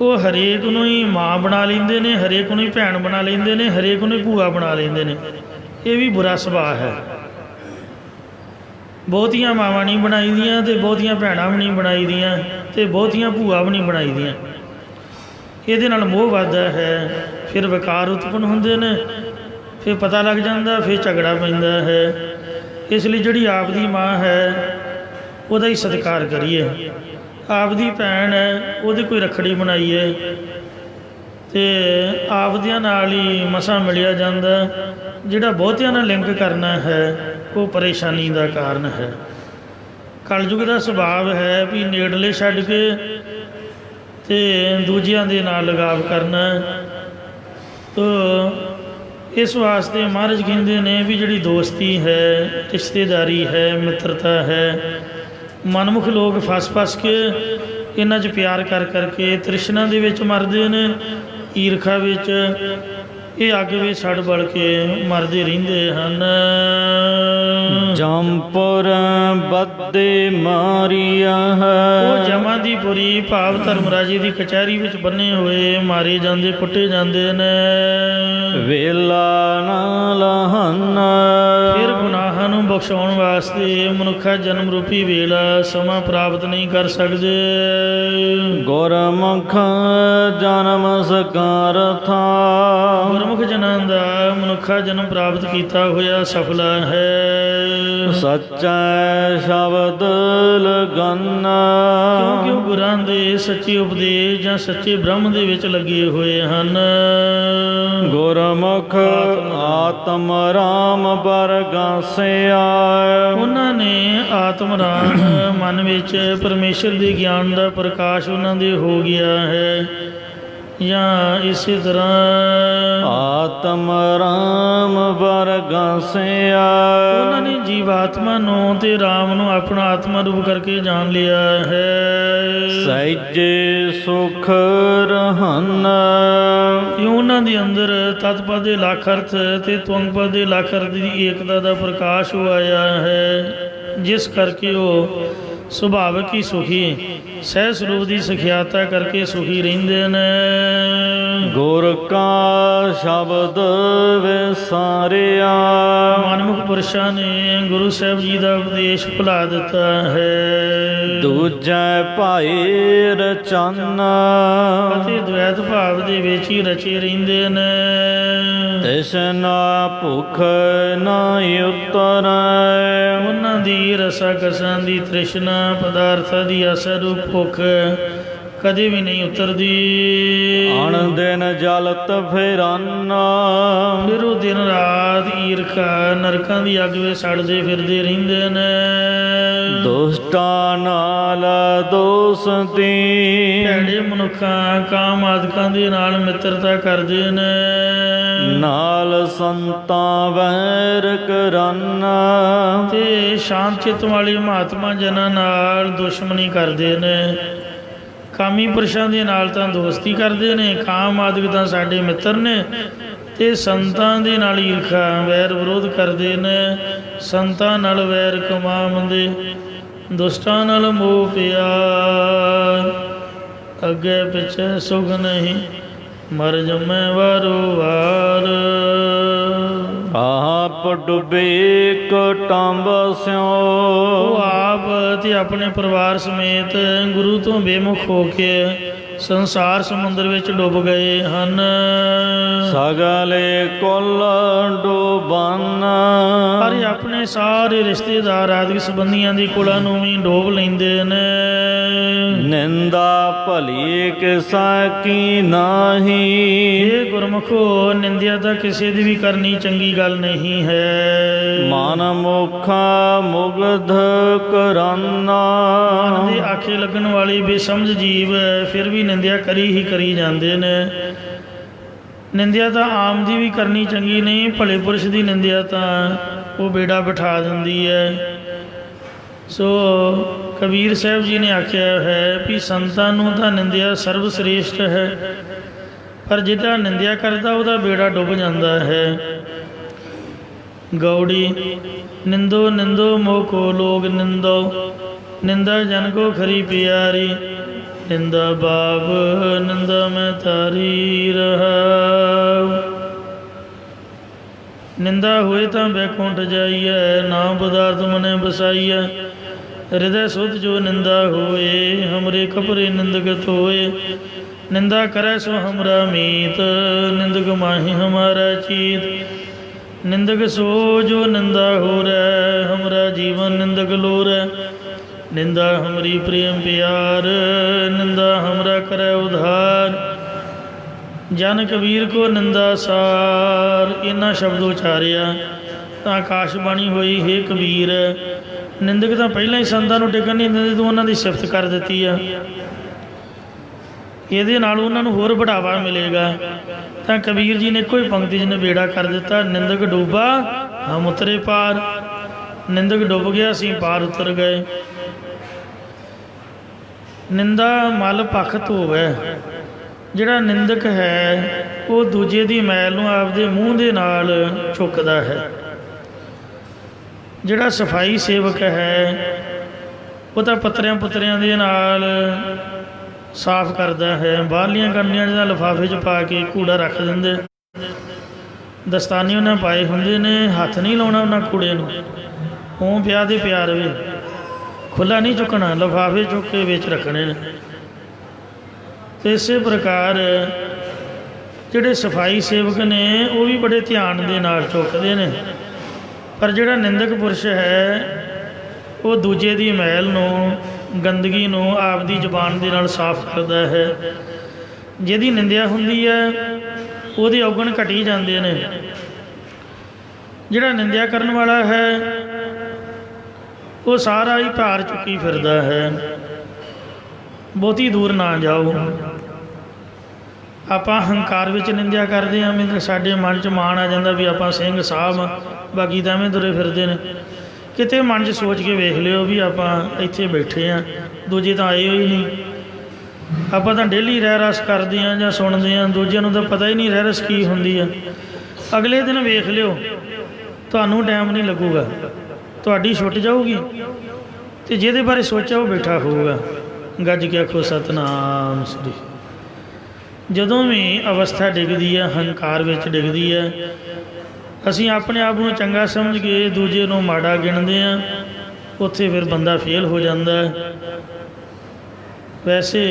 ਉਹ ਹਰੇਕ ਨੂੰ ਹੀ ਮਾਂ ਬਣਾ ਲੈਂਦੇ ਨੇ, ਹਰੇਕ ਨੂੰ ਹੀ ਭੈਣ ਬਣਾ ਲੈਂਦੇ ਨੇ, ਹਰੇਕ ਨੂੰ ਹੀ ਭੂਆ ਬਣਾ ਲੈਂਦੇ ਨੇ। ਇਹ ਵੀ ਬੁਰਾ ਸੁਭਾਅ ਹੈ। ਬਹੁਤੀਆਂ ਮਾਵਾਂ ਨਹੀਂ ਬਣਾਈ ਦੀਆਂ ਅਤੇ ਬਹੁਤੀਆਂ ਭੈਣਾਂ ਵੀ ਨਹੀਂ ਬਣਾਈ ਦੀਆਂ ਅਤੇ ਬਹੁਤੀਆਂ ਭੂਆ ਵੀ ਨਹੀਂ ਬਣਾਈ ਦੀਆਂ। ਇਹਦੇ ਨਾਲ ਮੋਹ ਵੱਧਦਾ ਹੈ, ਫਿਰ ਵਿਕਾਰ ਉਤਪੰਨ ਹੁੰਦੇ ਨੇ, ਫਿਰ ਪਤਾ ਲੱਗ ਜਾਂਦਾ, ਫਿਰ ਝਗੜਾ ਪੈਂਦਾ ਹੈ। ਇਸ ਲਈ ਜਿਹੜੀ ਆਪ ਦੀ ਮਾਂ ਹੈ ਉਹਦਾ ਹੀ ਸਤਿਕਾਰ ਕਰੀਏ। ਆਪ ਦੀ ਭੈਣ ਹੈ ਉਹਦੇ ਕੋਈ ਰੱਖੜੀ ਬਣਾਈਏ ਅਤੇ ਆਪਦਿਆਂ ਨਾਲ ਹੀ ਮਸਾਂ ਮਿਲਿਆ ਜਾਂਦਾ। ਜਿਹੜਾ ਬਹੁਤਿਆਂ ਨਾਲ ਲਿੰਕ ਕਰਨਾ ਹੈ ਉਹ ਪਰੇਸ਼ਾਨੀ ਦਾ ਕਾਰਨ ਹੈ। ਕਲਯੁਗ ਦਾ ਸੁਭਾਵ ਹੈ ਵੀ ਨੇੜਲੇ ਛੱਡ ਕੇ ਅਤੇ ਦੂਜਿਆਂ ਦੇ ਨਾਲ ਲਗਾਵ ਕਰਨਾ। ਤਾਂ ਇਸ ਵਾਸਤੇ ਮਹਾਰਾਜ ਕਹਿੰਦੇ ਨੇ ਵੀ ਜਿਹੜੀ ਦੋਸਤੀ ਹੈ, ਰਿਸ਼ਤੇਦਾਰੀ ਹੈ, ਮਿੱਤਰਤਾ ਹੈ, ਮਨਮੁਖ ਲੋਕ ਫਸ ਕੇ ਇਹਨਾਂ 'ਚ ਪਿਆਰ ਕਰ ਕਰਕੇ ਤ੍ਰਿਸ਼ਨਾ ਦੇ ਵਿੱਚ ਮਰਦੇ ਨੇ, ਈਰਖਾ ਵਿੱਚ। ਇਹ ਅੱਗ ਵਿੱਚ ਸੜ ਬਲ ਕੇ ਮਰਦੇ ਰਹਿੰਦੇ ਹਨ। ਜੰਪੁਰ ਬੱਦੇ ਮਾਰੀਆ ਹੈ। ਉਹ ਜਮਾਂ ਦੀ ਪੁਰੀ ਭਾਵ ਧਰਮਰਾਜੇ ਦੀ ਕਚਹਿਰੀ ਵਿੱਚ ਬੰਨੇ ਹੋਏ ਮਾਰੇ ਜਾਂਦੇ, ਕੁੱਟੇ ਜਾਂਦੇ ਨੇ। ਵੇਲਾ ਨਾ ਲਹਨ। ਫਿਰ ਗੁਨਾਹਾਂ ਨੂੰ ਬਖਸ਼ਾਉਣ ਵਾਸਤੇ ਮਨੁੱਖਾ ਜਨਮ ਰੂਪੀ ਵੇਲਾ ਸਮਾਂ ਪ੍ਰਾਪਤ ਨਹੀਂ ਕਰ ਸਕਦੇ। ਗੁਰਮੁਖ ਜਨਮ ਸਕਾਰਥਾ। ਗੁਰਮੁਖ ਜਨਾਂ ਦਾ ਮਨੁੱਖਾ ਜਨਮ ਪ੍ਰਾਪਤ ਕੀਤਾ ਹੋਇਆ ਸਫਲਾ ਹੈ। ਸੱਚਾ ਸ਼ਬਦ ਲਗਨ। ਕਿਉਂਕਿ ਉਹ ਗੁਰਾਂ ਦੇ ਸੱਚੇ ਉਪਦੇਸ਼ ਜਾਂ ਸੱਚੇ ਬ੍ਰਹਮ ਦੇ ਵਿੱਚ ਲੱਗੇ ਹੋਏ ਹਨ। ਗੁਰਮੁਖ ਆਤਮ ਰਾਮ ਬਰਗਾਸਿਆ। ਉਹਨਾਂ ਨੇ ਆਤਮ ਰਾਮ ਮਨ ਵਿੱਚ ਪਰਮੇਸ਼ਰ ਦੇ ਗਿਆਨ ਦਾ ਪ੍ਰਕਾਸ਼ ਉਹਨਾਂ ਦੇ ਹੋ ਗਿਆ ਹੈ। ਜਾਂ ਇਸੇ ਤਰ੍ਹਾਂ ਆਤਮ ਰਾਮ ਬਰਗਾਸਿਆ। ਉਹਨਾਂ ਨੇ ਜੀਵਾਤਮਾ ਨੂੰ ਤੇ ਰਾਮ ਨੂੰ ਆਪਣਾ ਆਤਮਾ ਰੂਪ ਕਰਕੇ ਜਾਣ ਲਿਆ ਹੈ। ਸਹਿਜੇ ਸੁਖ ਰਹਨ। ਉਹਨਾਂ ਦੇ ਅੰਦਰ ਤਤ ਪਦ ਦੇ ਲੱਖ ਅਰਥ ਅਤੇ ਤੁੰਗ ਪਦ ਦੇ ਲੱਖ ਅਰਥ ਦੀ ਏਕਤਾ ਦਾ ਪ੍ਰਕਾਸ਼ ਹੋਇਆ ਹੈ, ਜਿਸ ਕਰਕੇ ਉਹ ਸੁਭਾਵਿਕ ਹੀ ਸੁਖੀ, ਸਹਿ ਸਰੂਪ ਦੀ ਸਖਿਆਤਾ ਕਰਕੇ ਸੁਖੀ ਰਹਿੰਦੇ ਨੇ। ਗੁਰ ਕਾ ਸ਼ਬਦ ਵਿਸਾਰਿਆ। ਮਨਮੁਖ ਪੁਰਸ਼ਾਂ ਨੇ ਗੁਰੂ ਸਾਹਿਬ ਜੀ ਦਾ ਉਪਦੇਸ਼ ਭੁਲਾ ਦਿੱਤਾ ਹੈ। ਦੂਜੈ ਭਾਈ ਰਚਨ। ਅਤੇ ਦ્વੈਤ ਭਾਵ ਦੇ ਵਿੱਚ ਹੀ ਰਚੇ ਰਹਿੰਦੇ ਨੇ। ਤ੍ਰਿਸ਼ਨਾ ਭੁੱਖ ਨਾ ਉਤਰੈ। ਉਹਨਾਂ ਦੀ ਰਸਾ ਕਸਾਂ ਦੀ ਤ੍ਰਿਸ਼ਨਾ, ਪਦਾਰਥਾਂ ਦੀ ਆਸਾ ਰੂਪ ਭੁੱਖ ਕਦੇ ਵੀ ਨਹੀਂ ਉਤਰਦੀ। ਅਣ ਦਿਨ ਜਲਤ ਫਿਰਨ। ਫਿਰ ਉਹ ਦਿਨ ਰਾਤ ਈਰਖਾ ਨਰਕਾਂ ਦੀ ਅੱਗ ਵਿੱਚ ਸੜਦੇ ਫਿਰਦੇ ਰਹਿੰਦੇ ਨੇ। ਦੁਸ਼ਟਾਂ ਨਾਲ ਦੋਸਤੀ। ਭੈੜੇ ਮਨੁੱਖਾਂ ਕਾਮ ਆਦਿਕਾਂ ਦੇ ਨਾਲ ਮਿੱਤਰਤਾ ਕਰਦੇ ਨੇ। ਨਾਲ ਸੰਤਾਂ ਵੈਰ ਕਰਨ। ਤੇ ਸ਼ਾਂਤ ਚਿੱਤ ਵਾਲੇ ਮਹਾਤਮਾ ਜਨਾਂ ਨਾਲ ਦੁਸ਼ਮਣੀ ਕਰਦੇ ਨੇ। ਕਾਮੀ ਪੁਰਸ਼ਾਂ ਦੇ ਨਾਲ ਤਾਂ ਦੋਸਤੀ ਕਰਦੇ ਨੇ, ਕਾਮ ਆਦਿਕ ਤਾਂ ਸਾਡੇ ਮਿੱਤਰ ਨੇ, ਅਤੇ ਸੰਤਾਂ ਦੇ ਨਾਲ ਈਰਖਾ ਵੈਰ ਵਿਰੋਧ ਕਰਦੇ ਨੇ। ਸੰਤਾਂ ਨਾਲ ਵੈਰ ਕਮਾਉਂਦੇ, ਦੁਸ਼ਟਾਂ ਨਾਲ ਮੋਹ ਪਿਆਰ। ਅੱਗੇ ਪਿੱਛੇ ਸੁਖ ਨਹੀਂ, ਮਰ ਜੰਮੈ ਵਾਰੋ ਵਾਰ। ਆਪ ਡੁੱਬੇ ਕਟੰਬ ਸਿਓ। ਉਹ ਆਪ ਤੇ ਆਪਣੇ ਪਰਿਵਾਰ ਸਮੇਤ ਗੁਰੂ ਤੋਂ ਬੇਮੁਖ ਹੋ ਕੇ ਸੰਸਾਰ ਸਮੁੰਦਰ ਵਿੱਚ ਡੁੱਬ ਗਏ ਹਨ। ਸਗਲੇ ਕੁਲ ਡੁਬਨ। ਪਰ ਆਪਣੇ ਸਾਰੇ ਰਿਸ਼ਤੇਦਾਰ ਆਦਿਕ ਸੰਬੰਧੀਆਂ ਦੀ ਕੁਲਾਂ ਨੂੰ ਵੀ ਡੋਬ ਲੈਂਦੇ ਨੇ। ਨਿੰਦਾ ਭਲੀ ਕਿਸਾ ਕੀ ਨਾਹੀ। ਇਹ ਗੁਰਮੁਖੋ, ਨਿੰਦਿਆ ਤਾਂ ਕਿਸੇ ਦੀ ਵੀ ਕਰਨੀ ਚੰਗੀ ਗੱਲ ਨਹੀਂ ਹੈ। ਮਨ ਮੁਖਾ ਮੁਗਧ ਕਰਨਾ। ਮਨ ਦੇ ਆਖੇ ਲੱਗਣ ਵਾਲੀ ਬੇਸਮਝ ਜੀਵ ਫਿਰ ਵੀ ਨਿੰਦਿਆ ਕਰੀ ਹੀ ਕਰੀ ਜਾਂਦੇ ਨੇ। ਨਿੰਦਿਆ ਤਾਂ ਆਮ ਦੀ ਵੀ ਕਰਨੀ ਚੰਗੀ ਨਹੀਂ, ਭਲੇ ਪੁਰਸ਼ ਦੀ ਨਿੰਦਿਆ ਤਾਂ ਉਹ ਬੇੜਾ ਬਿਠਾ ਦਿੰਦੀ ਹੈ। ਸੋ ਕਬੀਰ ਸਾਹਿਬ ਜੀ ਨੇ ਆਖਿਆ ਹੈ ਵੀ ਸੰਤਾਂ ਨੂੰ ਤਾਂ ਨਿੰਦਿਆ ਸਰਵ ਸ੍ਰੇਸ਼ਟ ਹੈ, ਪਰ ਜਿਹੜਾ ਨਿੰਦਿਆ ਕਰਦਾ ਉਹਦਾ ਬੇੜਾ ਡੁੱਬ ਜਾਂਦਾ ਹੈ। गौड़ी निंदो निंदो मोह को लोग निंदो, निंदा जन को खरी प्यारी, निंदा बाप निंदा मैं तारी रहा। निंदा हुए तो बैकुंठ जाइए, नाम पदार्थ मने बसाइए, हृदय शुद्ध जो निंदा होए, हमरे कपरे निंदक होए। निंदा करे सो हमरा मीत, निंदक माही हमारा चीत। निंदक सो जो निंदा हो रहा, हमरा जीवन निंदक लो रहा। निंदा हमरी प्रेम प्यार, निंदा हमरा करे उधार। जन कबीर को निंदा सार। इन्हां शब्द उचारिया ਤਾਂ ਆਕਾਸ਼ਬਾਣੀ ਹੋਈ, हे ਕਬੀਰ ਨਿੰਦਕ ਤਾਂ ਪਹਿਲਾਂ ਹੀ ਸੰਤਾਂ ਨੂੰ ਟਿਕਣ ਨਹੀਂ ਦਿੰਦੇ, ਤੂੰ ਉਹਨਾਂ ਦੀ ਸਿਫਤ ਕਰ ਦਿੱਤੀ ਆ। ਇਹਦੇ ਨਾਲ ਉਹਨਾਂ ਨੂੰ ਹੋਰ ਬੜਾਵਾ ਮਿਲੇਗਾ। ਤਾਂ ਕਬੀਰ ਜੀ ਨੇ ਇੱਕੋ ਹੀ ਪੰਕਤੀ 'ਚ ਨਿਬੇੜਾ ਕਰ ਦਿੱਤਾ, ਨਿੰਦਕ ਡੁੱਬਾ ਹਮ ਉਤਰੇ ਪਾਰ। ਨਿੰਦਕ ਡੁੱਬ ਗਿਆ, ਅਸੀਂ ਪਾਰ ਉਤਰ ਗਏ। ਨਿੰਦਾ ਮਲ ਪੱਖ ਧੋਵੈ। ਜਿਹੜਾ ਨਿੰਦਕ ਹੈ ਉਹ ਦੂਜੇ ਦੀ ਮੈਲ ਨੂੰ ਆਪਦੇ ਮੂੰਹ ਦੇ ਨਾਲ ਚੁੱਕਦਾ ਹੈ। ਜਿਹੜਾ ਸਫਾਈ ਸੇਵਕ ਹੈ ਉਹ ਤਾਂ ਪੱਤਰਿਆਂ ਪੁੱਤਰਿਆਂ ਦੇ ਨਾਲ ਸਾਫ਼ ਕਰਦਾ ਹੈ। ਬਾਹਰਲੀਆਂ ਕਰਨੀਆਂ ਜਿਹਦਾ ਲਿਫਾਫੇ 'ਚ ਪਾ ਕੇ ਕੂੜਾ ਰੱਖ ਦਿੰਦੇ, ਦਸਤਾਨੇ ਉਹਨਾਂ ਪਾਏ ਹੁੰਦੇ ਨੇ, ਹੱਥ ਨਹੀਂ ਲਾਉਣਾ ਉਹਨਾਂ ਕੂੜੇ ਨੂੰ। ਉਹ ਪਿਆ ਦੇ ਪਿਆ ਰਵੇ, ਖੁੱਲ੍ਹਾ ਨਹੀਂ ਚੁੱਕਣਾ, ਲਿਫਾਫੇ ਚੁੱਕ ਕੇ ਵਿੱਚ ਰੱਖਣੇ ਨੇ। ਅਤੇ ਇਸੇ ਪ੍ਰਕਾਰ ਜਿਹੜੇ ਸਫਾਈ ਸੇਵਕ ਨੇ ਉਹ ਵੀ ਬੜੇ ਧਿਆਨ ਦੇ ਨਾਲ ਚੁੱਕਦੇ ਨੇ। ਪਰ ਜਿਹੜਾ ਨਿੰਦਕ ਪੁਰਸ਼ ਹੈ ਉਹ ਦੂਜੇ ਦੀ ਮੈਲ ਨੂੰ, ਗੰਦਗੀ ਨੂੰ ਆਪਦੀ ਜ਼ੁਬਾਨ ਦੇ ਨਾਲ ਸਾਫ਼ ਕਰਦਾ ਹੈ। ਜਿਹਦੀ ਨਿੰਦਿਆ ਹੁੰਦੀ ਹੈ ਉਹਦੇ ਔਗਣ ਘਟੀ ਜਾਂਦੇ ਨੇ। ਜਿਹੜਾ ਨਿੰਦਿਆ ਕਰਨ ਵਾਲਾ ਹੈ ਉਹ ਸਾਰਾ ਹੀ ਭਾਰ ਚੁੱਕੀ ਫਿਰਦਾ ਹੈ। ਬਹੁਤੀ ਦੂਰ ਨਾ ਜਾਓ। ਆਪਾਂ ਹੰਕਾਰ ਵਿੱਚ ਨਿੰਦਿਆ ਕਰਦੇ ਹਾਂ, ਮੈਨੂੰ ਸਾਡੇ ਮਨ 'ਚ ਮਾਣ ਆ ਜਾਂਦਾ ਵੀ ਆਪਾਂ ਸਿੰਘ ਸਾਹਿਬ, ਬਾਕੀ ਤਾਂ ਐਵੇਂ ਤੁਰੇ ਫਿਰਦੇ ਨੇ। ਕਿਤੇ ਮਨ 'ਚ ਸੋਚ ਕੇ ਵੇਖ ਲਿਓ ਵੀ ਆਪਾਂ ਇੱਥੇ ਬੈਠੇ ਹਾਂ, ਦੂਜੇ ਤਾਂ ਆਏ ਹੋਈ ਨਹੀਂ। ਆਪਾਂ ਤਾਂ ਡੇਲੀ ਰਹਿ ਰਸ ਕਰਦੇ ਹਾਂ ਜਾਂ ਸੁਣਦੇ ਹਾਂ, ਦੂਜਿਆਂ ਨੂੰ ਤਾਂ ਪਤਾ ਹੀ ਨਹੀਂ ਰਹਿ ਰਸ ਕੀ ਹੁੰਦੀ ਆ। ਅਗਲੇ ਦਿਨ ਵੇਖ ਲਿਓ, ਤੁਹਾਨੂੰ ਟਾਈਮ ਨਹੀਂ ਲੱਗੂਗਾ, ਤੁਹਾਡੀ ਛੁੱਟ ਜਾਊਗੀ। ਅਤੇ ਜਿਹਦੇ ਬਾਰੇ ਸੋਚਿਆ ਉਹ ਬੈਠਾ ਹੋਊਗਾ। ਗੱਜ ਕੇ ਆਖੋ ਸਤਿਨਾਮ ਸ੍ਰੀ। ਜਦੋਂ ਵੀ ਅਵਸਥਾ ਡਿੱਗਦੀ ਹੈ, ਹੰਕਾਰ ਵਿੱਚ ਡਿੱਗਦੀ ਹੈ, ਅਸੀਂ ਆਪਣੇ ਆਪ ਨੂੰ ਚੰਗਾ ਸਮਝ ਕੇ ਦੂਜੇ ਨੂੰ ਮਾੜਾ ਗਿਣਦੇ ਹਾਂ, ਉੱਥੇ ਫਿਰ ਬੰਦਾ ਫੇਲ ਹੋ ਜਾਂਦਾ। ਵੈਸੇ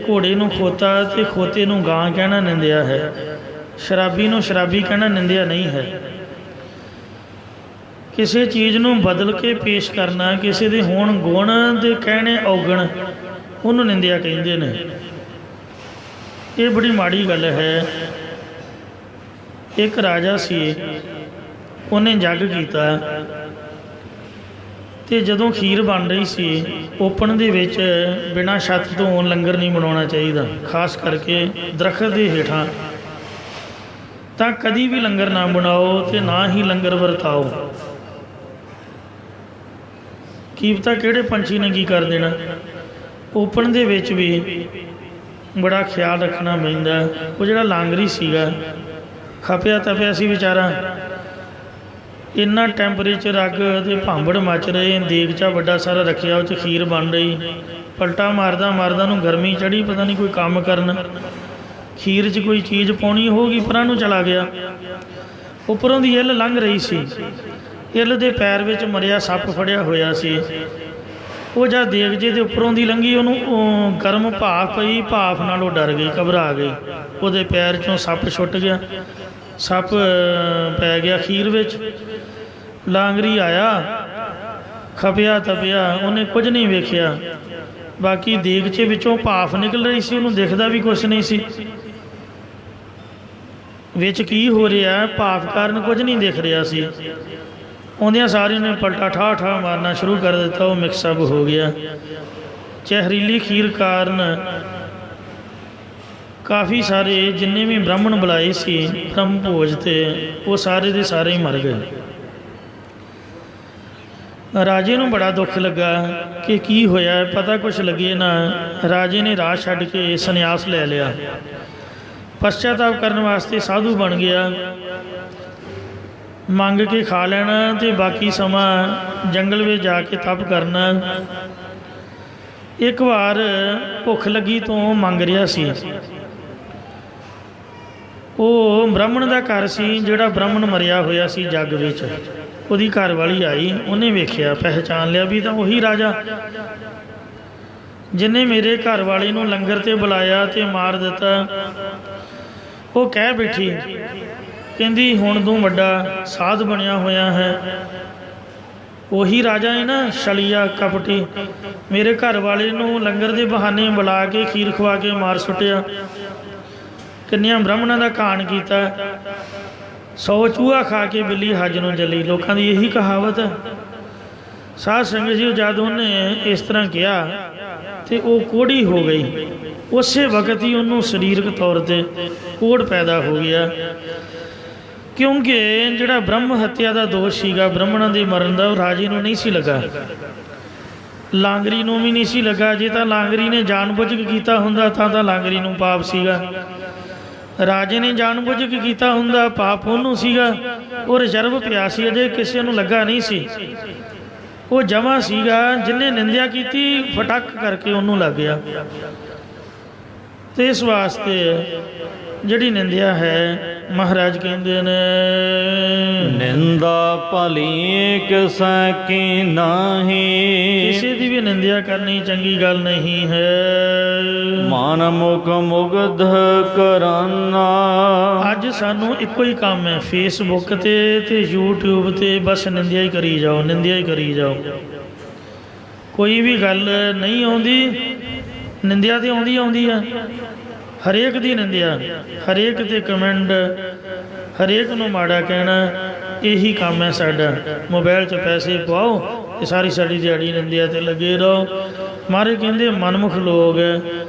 ਘੋੜੇ ਨੂੰ ਖੋਤਾ ਅਤੇ ਖੋਤੇ ਨੂੰ ਗਾਂ ਕਹਿਣਾ ਨਿੰਦਿਆ ਹੈ, ਸ਼ਰਾਬੀ ਨੂੰ ਸ਼ਰਾਬੀ ਕਹਿਣਾ ਨਿੰਦਿਆ ਨਹੀਂ ਹੈ। ਕਿਸੇ ਚੀਜ਼ ਨੂੰ ਬਦਲ ਕੇ ਪੇਸ਼ ਕਰਨਾ, ਕਿਸੇ ਦੇ ਹੋਣ ਗੁਣ ਦੇ ਕਹਿਣੇ ਔਗਣ, ਉਹਨੂੰ ਨਿੰਦਿਆ ਕਹਿੰਦੇ ਨੇ। ਇਹ ਬੜੀ ਮਾੜੀ ਗੱਲ ਹੈ। ਇੱਕ ਰਾਜਾ ਸੀ, ਉਹਨੇ ਜੱਗ ਕੀਤਾ ਅਤੇ ਜਦੋਂ ਖੀਰ ਬਣ ਰਹੀ ਸੀ, ਓਪਨ ਦੇ ਵਿੱਚ ਬਿਨਾਂ ਛੱਤ ਤੋਂ ਲੰਗਰ ਨਹੀਂ ਬਣਾਉਣਾ ਚਾਹੀਦਾ, ਖਾਸ ਕਰਕੇ ਦਰੱਖਤ ਦੇ ਹੇਠਾਂ। ਤਾਂ ਕਦੀ ਵੀ ਲੰਗਰ ਨਾ ਬਣਾਓ ਅਤੇ ਨਾ ਹੀ ਲੰਗਰ ਵਰਤਾਓ। ਕੀ ਪਤਾ ਕਿਹੜੇ ਪੰਛੀ ਨੇ ਕੀ ਕਰ ਦੇਣਾ। ਓਪਨ ਦੇ ਵਿੱਚ ਵੀ ਬੜਾ ਖਿਆਲ ਰੱਖਣਾ ਪੈਂਦਾ। ਉਹ ਜਿਹੜਾ ਲਾਂਗਰੀ ਸੀਗਾ, ਖਪਿਆ ਤਪਿਆ ਸੀ ਵਿਚਾਰਾ। ਇੰਨਾ ਟੈਂਪਰੇਚਰ, ਅੱਗ ਅਤੇ ਭਾਂਬੜ ਮੱਚ ਰਹੇ, ਦੇਗਚਾ ਵੱਡਾ ਸਾਰਾ ਰੱਖਿਆ, ਉਹ 'ਚ ਖੀਰ ਬਣ ਰਹੀ। ਪਲਟਾ ਮਾਰਦਾ ਮਾਰਦਾ ਉਹਨੂੰ ਗਰਮੀ ਚੜ੍ਹੀ, ਪਤਾ ਨਹੀਂ ਕੋਈ ਕੰਮ ਕਰਨ, ਖੀਰ 'ਚ ਕੋਈ ਚੀਜ਼ ਪਾਉਣੀ ਹੋਊਗੀ, ਪਰਾਂ ਨੂੰ ਚਲਾ ਗਿਆ। ਉੱਪਰੋਂ ਦੀ ਇੱਲ ਲੰਘ ਰਹੀ ਸੀ, ਇੱਲ ਦੇ ਪੈਰ ਵਿੱਚ ਮਰਿਆ ਸੱਪ ਫੜਿਆ ਹੋਇਆ ਸੀ। ਉਹ ਜਦ ਦੇਗਚੇ ਦੇ ਉੱਪਰੋਂ ਦੀ ਲੰਘੀ, ਉਹਨੂੰ ਗਰਮ ਭਾਫ਼ ਪਈ, ਭਾਫ਼ ਨਾਲ ਉਹ ਡਰ ਗਈ, ਘਬਰਾ ਗਈ। ਉਹਦੇ ਪੈਰ 'ਚੋਂ ਸੱਪ ਛੁੱਟ ਗਿਆ, ਸੱਪ ਪੈ ਗਿਆ ਖੀਰ ਵਿੱਚ। ਲਾਂਗਰੀ ਆਇਆ, ਖਪਿਆ ਤਪਿਆ, ਉਹਨੇ ਕੁਝ ਨਹੀਂ ਵੇਖਿਆ। ਬਾਕੀ ਦੇਗਚੇ ਵਿੱਚੋਂ ਭਾਫ਼ ਨਿਕਲ ਰਹੀ ਸੀ, ਉਹਨੂੰ ਦਿਖਦਾ ਵੀ ਕੁਛ ਨਹੀਂ ਸੀ ਵਿੱਚ ਕੀ ਹੋ ਰਿਹਾ। ਭਾਫ਼ ਕਾਰਨ ਕੁਝ ਨਹੀਂ ਦਿਖ ਰਿਹਾ ਸੀ। ਆਉਂਦਿਆਂ ਸਾਰਿਆਂ ਨੇ ਪਲਟਾ ਠਾਹ ਠਾਹ ਮਾਰਨਾ ਸ਼ੁਰੂ ਕਰ ਦਿੱਤਾ। ਉਹ ਮਿਕਸਅਪ ਹੋ ਗਿਆ। ਜ਼ਹਿਰੀਲੀ ਖੀਰ ਕਾਰਨ ਕਾਫੀ ਸਾਰੇ ਜਿੰਨੇ ਵੀ ਬ੍ਰਾਹਮਣ ਬੁਲਾਏ ਸੀ ਬ੍ਰਹਮ ਭੋਜ 'ਤੇ, ਉਹ ਸਾਰੇ ਦੇ ਸਾਰੇ ਹੀ ਮਰ ਗਏ। ਰਾਜੇ ਨੂੰ ਬੜਾ ਦੁੱਖ ਲੱਗਾ ਕਿ ਕੀ ਹੋਇਆ, ਪਤਾ ਕੁਛ ਲੱਗੇ ਨਾ। ਰਾਜੇ ਨੇ ਰਾਜ ਛੱਡ ਕੇ ਸੰਨਿਆਸ ਲੈ ਲਿਆ, ਪਛਚਾਤਾਪ ਕਰਨ ਵਾਸਤੇ ਸਾਧੂ ਬਣ ਗਿਆ। ਮੰਗ ਕੇ ਖਾ ਲੈਣਾ ਅਤੇ ਬਾਕੀ ਸਮਾਂ ਜੰਗਲ ਵਿੱਚ ਜਾ ਕੇ ਤਪ ਕਰਨਾ। ਇੱਕ ਵਾਰ ਭੁੱਖ ਲੱਗੀ ਤੋਂ ਮੰਗ ਰਿਹਾ ਸੀ। ਉਹ ਬ੍ਰਾਹਮਣ ਦਾ ਘਰ ਸੀ, ਜਿਹੜਾ ਬ੍ਰਾਹਮਣ ਮਰਿਆ ਹੋਇਆ ਸੀ ਜੱਗ ਵਿੱਚ। ਉਹਦੀ ਘਰ ਵਾਲੀ ਆਈ, ਉਹਨੇ ਵੇਖਿਆ, ਪਹਿਚਾਣ ਲਿਆ ਵੀ ਤਾਂ ਉਹੀ ਰਾਜਾ ਜਿਹਨੇ ਮੇਰੇ ਘਰ ਵਾਲੇ ਨੂੰ ਲੰਗਰ 'ਤੇ ਬੁਲਾਇਆ ਅਤੇ ਮਾਰ ਦਿੱਤਾ। ਉਹ ਕਹਿ ਬੈਠੀ, ਕਹਿੰਦੀ ਹੁਣ ਤੂੰ ਵੱਡਾ ਸਾਧ ਬਣਿਆ ਹੋਇਆ ਹੈ। ਉਹੀ ਰਾਜਾ ਹੈ ਨਾ, ਛਲੀਆ ਕਪਟੀ, ਮੇਰੇ ਘਰ ਵਾਲੇ ਨੂੰ ਲੰਗਰ ਦੇ ਬਹਾਨੇ ਬੁਲਾ ਕੇ ਖੀਰ ਖਵਾ ਕੇ ਮਾਰ ਸੁੱਟਿਆ, ਕਿੰਨਿਆਂ ਬ੍ਰਾਹਮਣਾਂ ਦਾ ਘਾਣ ਕੀਤਾ, 100 ਚੂਹਾ ਖਾ ਕੇ ਬਿੱਲੀ ਹੱਜ ਨੂੰ ਚੱਲੀ। ਲੋਕਾਂ ਦੀ ਇਹੀ ਕਹਾਵਤ ਹੈ। ਸਾਧ ਸੰਗਤ ਜੀ, ਜਦ ਉਹਨੇ ਇਸ ਤਰ੍ਹਾਂ ਕਿਹਾ ਤੇ ਉਹ ਕੋੜੀ ਹੋ ਗਈ। ਉਸੇ ਵਕਤ ਹੀ ਉਹਨੂੰ ਸਰੀਰਕ ਤੌਰ 'ਤੇ ਕੋੜ ਪੈਦਾ ਹੋ ਗਿਆ, ਕਿਉਂਕਿ ਜਿਹੜਾ ਬ੍ਰਹਮ ਹੱਤਿਆ ਦਾ ਦੋਸ਼ ਸੀਗਾ, ਬ੍ਰਾਹਮਣਾਂ ਦੇ ਮਰਨ ਦਾ, ਉਹ ਰਾਜੇ ਨੂੰ ਨਹੀਂ ਸੀ ਲੱਗਾ, ਲਾਂਗਰੀ ਨੂੰ ਵੀ ਨਹੀਂ ਸੀ ਲੱਗਾ। ਜੇ ਤਾਂ ਲਾਂਗਰੀ ਨੇ ਜਾਣਬੁੱਝ ਕੇ ਕੀਤਾ ਹੁੰਦਾ ਤਾਂ ਲਾਂਗਰੀ ਨੂੰ ਪਾਪ ਸੀਗਾ, ਰਾਜੇ ਨੇ ਜਾਣਬੁੱਝ ਕੇ ਕੀਤਾ ਹੁੰਦਾ ਪਾਪ ਉਹਨੂੰ ਸੀਗਾ। ਉਹ ਰਿਜ਼ਰਵ ਪਿਆ ਸੀ, ਅਜੇ ਕਿਸੇ ਨੂੰ ਲੱਗਾ ਨਹੀਂ ਸੀ। ਉਹ ਜਮਾ ਸੀਗਾ, ਜਿਹਨੇ ਨਿੰਦਿਆ ਕੀਤੀ ਫਟਕ ਕਰਕੇ ਉਹਨੂੰ ਲੱਗ ਗਿਆ। ਤੇ ਇਸ ਵਾਸਤੇ ਜਿਹੜੀ ਨਿੰਦਿਆ ਹੈ, ਮਹਾਰਾਜ ਕਹਿੰਦੇ ਨੇ, ਨਿੰਦਾ ਭਲੀ ਕਿਸੈ ਕੀ ਨਾਹੀ, ਕਿਸੇ ਦੀ ਵੀ ਨਿੰਦਿਆ ਕਰਨੀ ਚੰਗੀ ਗੱਲ ਨਹੀਂ ਹੈ। ਮਨ ਮੁਖ ਮੁਗਧ ਕਰਾਨਾ, ਅੱਜ ਸਾਨੂੰ ਇੱਕੋ ਹੀ ਕੰਮ ਹੈ, ਫੇਸਬੁੱਕ ਤੇ ਯੂਟਿਊਬ ਤੇ ਬਸ ਨਿੰਦਿਆ ਹੀ ਕਰੀ ਜਾਓ, ਨਿੰਦਿਆ ਹੀ ਕਰੀ ਜਾਓ। ਕੋਈ ਵੀ ਗੱਲ ਨਹੀਂ ਆਉਂਦੀ, ਨਿੰਦਿਆ ਤੇ ਆਉਂਦੀ ਆ। ਹਰੇਕ ਦੀ ਨਿੰਦਿਆ, ਹਰੇਕ ਤੇ ਕਮੈਂਟ, ਹਰੇਕ ਨੂੰ ਮਾੜਾ ਕਹਿਣਾ, ਇਹੀ ਕੰਮ ਹੈ ਸਾਡਾ। ਮੋਬਾਈਲ 'ਚ ਪੈਸੇ ਪਾਓ ਤੇ ਸਾਰੀ ਦਿਹਾੜੀ ਨਿੰਦਿਆ 'ਤੇ ਲੱਗੇ ਰਹੋ। ਮਾਰੇ ਕਹਿੰਦੇ ਮਨਮੁਖ ਲੋਕ,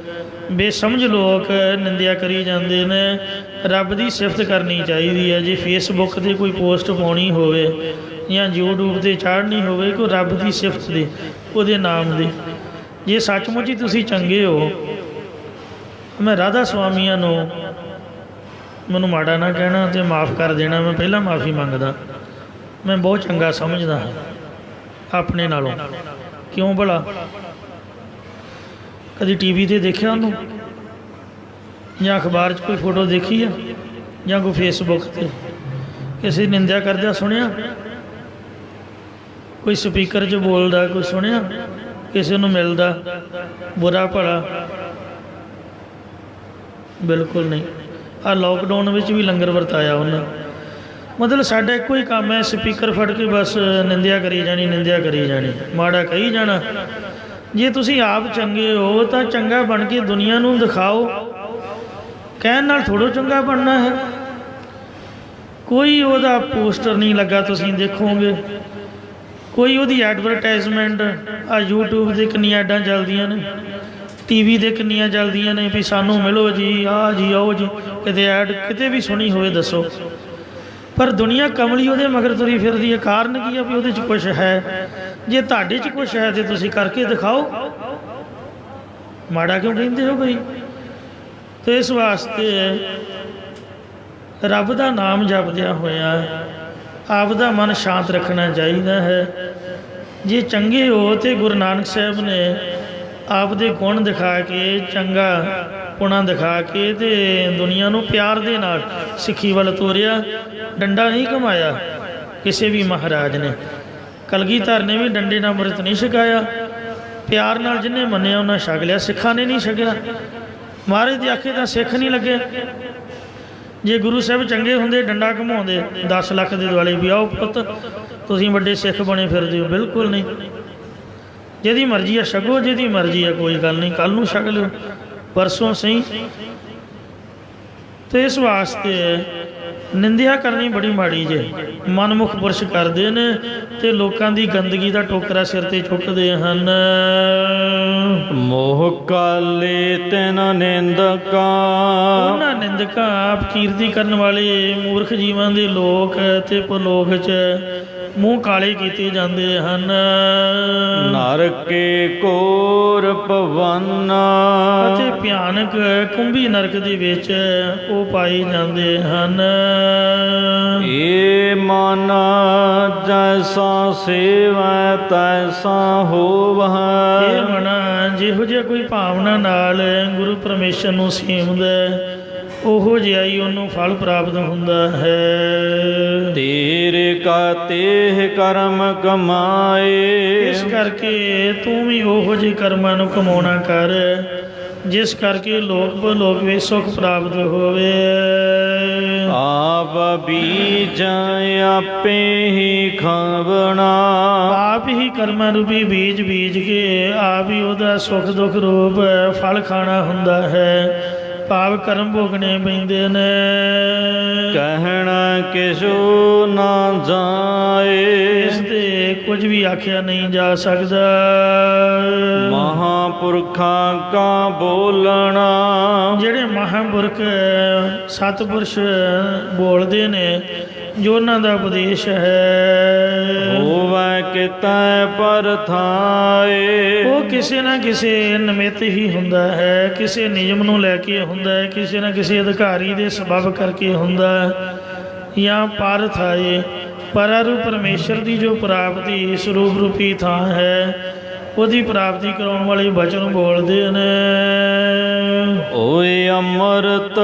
ਬੇਸਮਝ ਲੋਕ ਨਿੰਦਿਆ ਕਰੀ ਜਾਂਦੇ ਨੇ। ਰੱਬ ਦੀ ਸਿਫਤ ਕਰਨੀ ਚਾਹੀਦੀ ਹੈ। ਜੇ ਫੇਸਬੁੱਕ 'ਤੇ ਕੋਈ ਪੋਸਟ ਪਾਉਣੀ ਹੋਵੇ ਜਾਂ ਯੂਟਿਊਬ 'ਤੇ ਚਾੜ੍ਹਨੀ ਹੋਵੇ, ਕੋਈ ਰੱਬ ਦੀ ਸਿਫਤ ਦੀ, ਉਹਦੇ ਨਾਮ ਦੀ। ਜੇ ਸੱਚਮੁੱਚ ਹੀ ਤੁਸੀਂ ਚੰਗੇ ਹੋ, ਮੈਂ ਰਾਧਾ ਸੁਆਮੀਆਂ ਨੂੰ ਮੈਨੂੰ ਮਾੜਾ ਨਾ ਕਹਿਣਾ ਅਤੇ ਮਾफ़ ਕਰ ਦੇਣਾ। ਮੈਂ ਪਹਿਲਾਂ ਮਾफ़ੀ ਮੰਗਦਾ, ਮੈਂ ਬਹੁਤ ਚੰਗਾ ਸਮਝਦਾ ਹਾਂ ਆਪਣੇ ਨਾਲੋਂ। ਕਿਉਂ ਭਲਾ? ਕਦੀ TV 'ਤੇ ਦੇਖਿਆ ਉਹਨੂੰ, ਜਾਂ ਅਖਬਾਰ 'ਚ ਕੋਈ ਫੋਟੋ ਦੇਖੀ ਆ, ਜਾਂ ਕੋਈ ਫੇਸਬੁੱਕ 'ਤੇ ਕਿਸੇ ਦੀ ਨਿੰਦਿਆ ਕਰਦਿਆਂ ਸੁਣਿਆ? ਕੋਈ ਸਪੀਕਰ 'ਚ ਬੋਲਦਾ ਕੋਈ ਸੁਣਿਆ? ਕਿਸੇ ਨੂੰ ਮਿਲਦਾ ਬੁਰਾ ਭਲਾ? ਬਿਲਕੁਲ ਨਹੀਂ। ਆਹ ਲੋਕਡਾਊਨ ਵਿੱਚ ਵੀ ਲੰਗਰ ਵਰਤਾਇਆ ਉਹਨਾਂ। ਮਤਲਬ ਸਾਡਾ ਇੱਕੋ ਹੀ ਕੰਮ ਹੈ, ਸਪੀਕਰ ਫੜ ਕੇ ਬਸ ਨਿੰਦਿਆ ਕਰੀ ਜਾਣੀ, ਨਿੰਦਿਆ ਕਰੀ ਜਾਣੀ, ਮਾੜਾ ਕਹੀ ਜਾਣਾ। ਜੇ ਤੁਸੀਂ ਆਪ ਚੰਗੇ ਹੋ ਤਾਂ ਚੰਗਾ ਬਣ ਕੇ ਦੁਨੀਆ ਨੂੰ ਦਿਖਾਓ। ਕਹਿਣ ਨਾਲ ਥੋੜ੍ਹਾ ਚੰਗਾ ਬਣਨਾ ਹੈ। ਕੋਈ ਉਹਦਾ ਪੋਸਟਰ ਨਹੀਂ ਲੱਗਾ, ਤੁਸੀਂ ਦੇਖੋਗੇ ਕੋਈ ਉਹਦੀ ਐਡਵਰਟਾਈਜ਼ਮੈਂਟ। ਆ YouTube 'ਤੇ ਕਿੰਨੀਆਂ ਐਡਾਂ ਚੱਲਦੀਆਂ ਨੇ, TV 'ਤੇ ਕਿੰਨੀਆਂ ਚੱਲਦੀਆਂ ਨੇ ਵੀ ਸਾਨੂੰ ਮਿਲੋ ਜੀ, ਆਹ ਜੀ, ਆਓ ਜੀ। ਕਿਤੇ ਐਡ ਕਿਤੇ ਵੀ ਸੁਣੀ ਹੋਵੇ ਦੱਸੋ? ਪਰ ਦੁਨੀਆ ਕਮਲੀ ਉਹਦੇ ਮਗਰ ਤੁਰੀ ਫਿਰਦੀ ਹੈ। ਕਾਰਨ ਕੀ ਆ? ਵੀ ਉਹਦੇ 'ਚ ਕੁਛ ਹੈ। ਜੇ ਤੁਹਾਡੇ 'ਚ ਕੁਛ ਹੈ ਤਾਂ ਤੁਸੀਂ ਕਰਕੇ ਦਿਖਾਓ। ਮਾੜਾ ਕਿਉਂ ਕਹਿੰਦੇ ਹੋ ਬਈ? ਅਤੇ ਇਸ ਵਾਸਤੇ ਰੱਬ ਦਾ ਨਾਮ ਜਪਦਿਆਂ ਹੋਇਆ ਆਪ ਦਾ ਮਨ ਸ਼ਾਂਤ ਰੱਖਣਾ ਚਾਹੀਦਾ ਹੈ। ਜੇ ਚੰਗੇ ਹੋ ਤਾਂ ਗੁਰੂ ਨਾਨਕ ਸਾਹਿਬ ਨੇ ਆਪ ਦੇ ਗੁਣ ਦਿਖਾ ਕੇ, ਚੰਗਾ ਪੁਣਾ ਦਿਖਾ ਕੇ ਅਤੇ ਦੁਨੀਆ ਨੂੰ ਪਿਆਰ ਦੇ ਨਾਲ ਸਿੱਖੀ ਵੱਲ ਤੋਰਿਆ। ਡੰਡਾ ਨਹੀਂ ਘਮਾਇਆ ਕਿਸੇ ਵੀ ਮਹਾਰਾਜ ਨੇ। ਕਲਗੀਧਰ ਨੇ ਵੀ ਡੰਡੇ ਨਾਲ ਅੰਮ੍ਰਿਤ ਨਹੀਂ ਛਕਾਇਆ। ਪਿਆਰ ਨਾਲ ਜਿਹਨੇ ਮੰਨਿਆ ਉਹਨਾਂ ਛਕ ਲਿਆ, ਸਿੱਖਾਂ ਨੇ ਨਹੀਂ ਛਕਿਆ। ਮਹਾਰਾਜ ਦੀ ਆਖੇ ਤਾਂ ਸਿੱਖ ਨਹੀਂ ਲੱਗੇ। ਜੇ ਗੁਰੂ ਸਾਹਿਬ ਚੰਗੇ ਹੁੰਦੇ ਡੰਡਾ ਘਮਾਉਂਦੇ 10 ਲੱਖ ਦੇ ਦੁਆਲੇ ਵੀ ਆਓ ਪੁੱਤ ਤੁਸੀਂ ਵੱਡੇ ਸਿੱਖ ਬਣੇ ਫਿਰਦੇ ਹੋ। ਬਿਲਕੁਲ ਨਹੀਂ। ਜਿਹਦੀ ਮਰਜ਼ੀ ਆ ਛਕੋ, ਜਿਹਦੀ ਮਰਜ਼ੀ ਆ ਕੋਈ ਗੱਲ ਨਹੀਂ, ਕੱਲ੍ਹ ਨੂੰ ਛਕ ਲਿਓ, ਪਰਸੋਂ ਸਹੀ। ਅਤੇ ਇਸ ਵਾਸਤੇ ਨਿੰਦਿਆ ਕਰਨੀ ਬੜੀ ਮਾੜੀ ਜੇ। ਮਨਮੁਖ ਪੁਰਸ਼ ਕਰਦੇ ਨੇ ਅਤੇ ਲੋਕਾਂ ਦੀ ਗੰਦਗੀ ਦਾ ਟੋਕਰਾ ਸਿਰ 'ਤੇ ਚੁੱਕਦੇ ਹਨ। ਮੋਹ ਕਾਲੇ ਤਿਨ ਨਿੰਦਕਾਂ, ਉਹਨਾਂ ਨਿੰਦਕਾਂ ਆਪ ਕੀਰਤੀ ਕਰਨ ਵਾਲੇ ਮੂਰਖ ਜੀਵਾਂ ਦੇ ਲੋਕ ਅਤੇ ਪਰਲੋਕ 'ਚ ਮੂੰਹ ਕਾਲੇ ਕੀਤੇ ਜਾਂਦੇ ਹਨ। ਨਰਕੇ ਘੋਰ ਭਵਨ, ਅਤੇ ਭਿਆਨਕ ਕੁੰਭੀ ਨਰਕ ਦੇ ਵਿੱਚ ਉਹ ਪਾਏ ਜਾਂਦੇ ਹਨ। ਏ ਮਨ ਜੈਸਾ ਸੇਵੈ ਤੈਸਾ ਹੋਵੈ। ਇਹ ਮਨ ਜਿਹੋ ਜਿਹਾ ਕੋਈ ਭਾਵਨਾ ਨਾਲ ਗੁਰੂ ਪਰਮੇਸ਼ਰ ਨੂੰ ਸੇਵਦਾ ਉਹੋ ਜਿਹਾ ਹੀ ਉਹਨੂੰ ਫਲ ਪ੍ਰਾਪਤ ਹੁੰਦਾ ਹੈ। ਤੇਰੇ ਕਾ ਤੇਹ ਕਰਮ ਕਮਾਏ। ਇਸ ਕਰਕੇ ਤੂੰ ਵੀ ਉਹੋ ਜਿਹੇ ਕਰਮਾਂ ਨੂੰ ਕਮਾਉਣਾ ਕਰ ਜਿਸ ਕਰਕੇ ਲੋਕ ਪਰਲੋਕ ਵਿੱਚ ਸੁਖ ਪ੍ਰਾਪਤ ਹੋਵੇ। ਆਪ ਬੀਜ ਆਪੇ ਹੀ ਖਾਵਣਾ। ਆਪ ਹੀ ਕਰਮਾਂ ਰੂਪੀ ਬੀਜ ਬੀਜ ਕੇ ਆਪ ਹੀ ਉਹਦਾ ਸੁੱਖ ਦੁੱਖ ਰੂਪ ਫਲ ਖਾਣਾ ਹੁੰਦਾ ਹੈ। ਭਾਵ ਕਰਮ ਭੋਗਣੇ ਪੈਂਦੇ ਨੇ। ਕਹਿਣਾ ਕਿਸੂ ਨਾ ਜਾਏ। ਇਸ ਤੇ ਕੁਝ ਵੀ ਆਖਿਆ ਨਹੀਂ ਜਾ ਸਕਦਾ। ਮਹਾਂਪੁਰਖਾਂ ਕਾ ਬੋਲਣਾ। ਜਿਹੜੇ ਮਹਾਂਪੁਰਖ ਸਤਿਪੁਰਸ਼ ਬੋਲਦੇ ਨੇ ਜੋ ਉਹਨਾਂ ਦਾ ਉਪਦੇਸ਼ ਹੈ ਹੋਵੈ ਕਿਤੈ ਪਰਥਾਏ। ਉਹ ਕਿਸੇ ਨਾ ਕਿਸੇ ਨਿਮਿਤ ਹੀ ਹੁੰਦਾ ਹੈ, ਕਿਸੇ ਨਿਯਮ ਨੂੰ ਲੈ ਕੇ ਹੁੰਦਾ ਹੈ, ਕਿਸੇ ਨਾ ਕਿਸੇ ਅਧਿਕਾਰੀ ਦੇ ਸਬਬ ਕਰਕੇ ਹੁੰਦਾ ਜਾਂ ਪਰਥਾਏ। ਪਰਾਰੂ ਪਰਮੇਸ਼ਰ ਦੀ ਜੋ ਪ੍ਰਾਪਤੀ ਸਰੂਪ ਰੂਪੀ ਥਾਂ ਹੈ ਉਹਦੀ ਪ੍ਰਾਪਤੀ ਕਰਾਉਣ ਵਾਲੇ ਬਚਨ ਬੋਲਦੇ ਨੇ। ਓਏ ਅੰਮ੍ਰਿਤ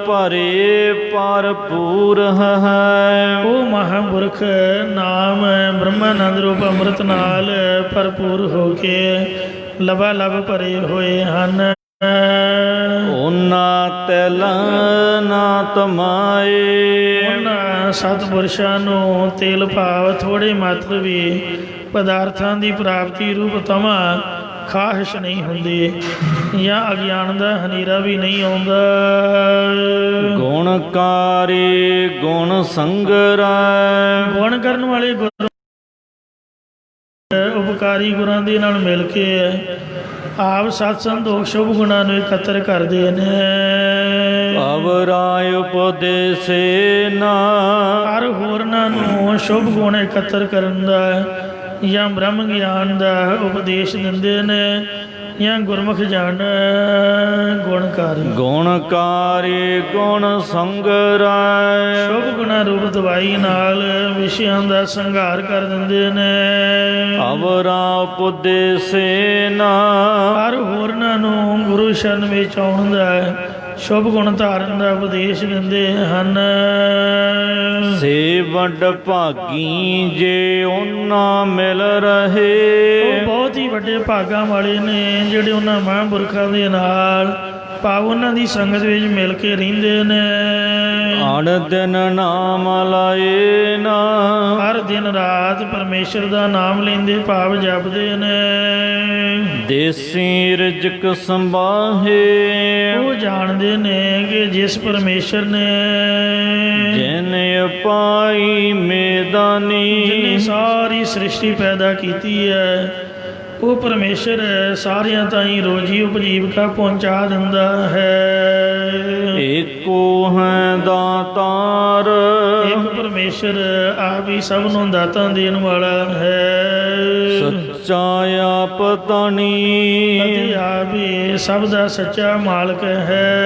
ਭਰੇ ਭਰਪੂਰ ਹੈ। ਉਹ ਮਹਾਂਪੁਰਖ ਨਾਮ ਬ੍ਰਹਮਾਨੰਦ ਰੂਪ ਅੰਮ੍ਰਿਤ ਨਾਲ ਭਰਪੂਰ ਹੋ ਕੇ ਲਬਾ ਲਬ ਭਰੇ ਹੋਏ ਹਨ। ਉਹਨਾਂ ਤਿਲ ਨਾ ਤਮਾਏ। ਉਹਨਾਂ ਸਤਿਪੁਰਸ਼ਾਂ ਨੂੰ ਤੇਲ ਭਾਵ ਥੋੜ੍ਹੇ ਮਾਤਰ ਵੀ ਪਦਾਰਥਾਂ ਦੀ ਪ੍ਰਾਪਤੀ ਰੂਪ ਤਮਾ ਖਾਹਿਸ਼ ਨਹੀਂ ਹੁੰਦੀ ਜਾਂ ਅਗਿਆਨ ਦਾ ਹਨੇਰਾ ਵੀ ਨਹੀਂ ਆਉਂਦਾ। ਗੁਣਕਾਰੀ ਗੁਣ ਸੰਗਰੈ। ਗੁਣ ਕਰਨ ਵਾਲੇ ਗੁਰੂ ਉਪਕਾਰੀ ਗੁਰਾਂ ਦੇ ਨਾਲ ਮਿਲ ਕੇ ਆਪ ਸਤ ਸੰਤੋਖ ਸ਼ੁਭ ਗੁਣਾਂ ਨੂੰ ਇਕੱਤਰ ਕਰਦੇ ਨੇ। ਅਵਰਾਇ ਉਪਦੇਸੇ ਨਾ। ਹਰ ਹੋਰਨਾਂ ਨੂੰ ਸ਼ੁਭ ਗੁਣ ਇਕੱਤਰ ਕਰਨ ਦਾ ਜਾਂ ਬ੍ਰਹਮ ਗਿਆਨ ਦਾ ਉਪਦੇਸ਼ ਦਿੰਦੇ ਨੇ ਜਾਂ ਗੁਰਮੁਖ ਜਾਣ ਗੁਣਕਾਰੀ। ਗੁਣਕਾਰੀ ਗੁਣ ਸੰਗਰੈ। ਸ਼ੁਭ ਗੁਣਾਂ ਰੂਪ ਦਵਾਈ ਨਾਲ ਵਿਸ਼ਿਆਂ ਦਾ ਸੰਘਾਰ ਕਰ ਦਿੰਦੇ ਨੇ। ਅਵਰਾ ਉਪਦੇਸੇ ਨਾ। ਹਰ ਹੋਰਨਾਂ ਨੂੰ ਗੁਰੂ ਸ਼ਰਨ ਵਿੱਚ ਆਉਣ ਦਾ ਸ਼ੁਭ ਗੁਣ ਧਾਰਨ ਦਾ ਉਪਦੇਸ਼ ਦਿੰਦੇ ਹਨ। ਸੇ ਵੱਡ ਭਾਗੀ ਜੇ ਉਹਨਾਂ ਮਿਲ ਰਹੇ। ਉਹ ਬਹੁਤ ਹੀ ਵੱਡੇ ਭਾਗਾਂ ਵਾਲੇ ਨੇ ਜਿਹੜੇ ਉਹਨਾਂ ਮਹਾਂਪੁਰਖਾਂ ਦੇ ਨਾਲ ਭਾਵ ਉਹਨਾਂ ਦੀ ਸੰਗਤ ਵਿੱਚ ਮਿਲ ਕੇ ਰਹਿੰਦੇ ਨੇ। ਅਣ ਦਿਨ ਨਾਮ ਲਾਏ ਨਾ। ਹਰ ਦਿਨ ਰਾਤ ਪਰਮੇਸ਼ਰ ਦਾ ਨਾਮ ਲੈਂਦੇ ਭਾਵ ਜਪਦੇ ਨੇ। ਦੇਸੀ ਰਿਜਕ ਸੰਭਾਹੇ। ਉਹ ਜਾਣਦੇ ਨੇ ਕਿ ਜਿਸ ਪਰਮੇਸ਼ਰ ਨੇ ਜਿਨ ਪਾਈ ਮੈਦਾਨੀ। ਜਿਹਨੇ ਸਾਰੀ ਸ੍ਰਿਸ਼ਟੀ ਪੈਦਾ ਕੀਤੀ ਹੈ ਉਹ ਪਰਮੇਸ਼ਰ ਸਾਰਿਆਂ ਤਾਈਂ ਰੋਜੀ ਉਪਜੀਵਕਾ ਪਹੁੰਚਾ ਦਿੰਦਾ ਹੈ। ਏਕੋ ਹੈ ਦਾਤਾਰ। ਇੱਕ ਪਰਮੇਸ਼ਰ ਆਪ ਹੀ ਸਭ ਨੂੰ ਦਾਤਾਂ ਦੇਣ ਵਾਲਾ ਹੈ। ਸੱਚਾ ਆਪ ਤਾਣੀ। ਅਤੇ ਆਪ ਹੀ ਸਭ ਦਾ ਸੱਚਾ ਮਾਲਕ ਹੈ।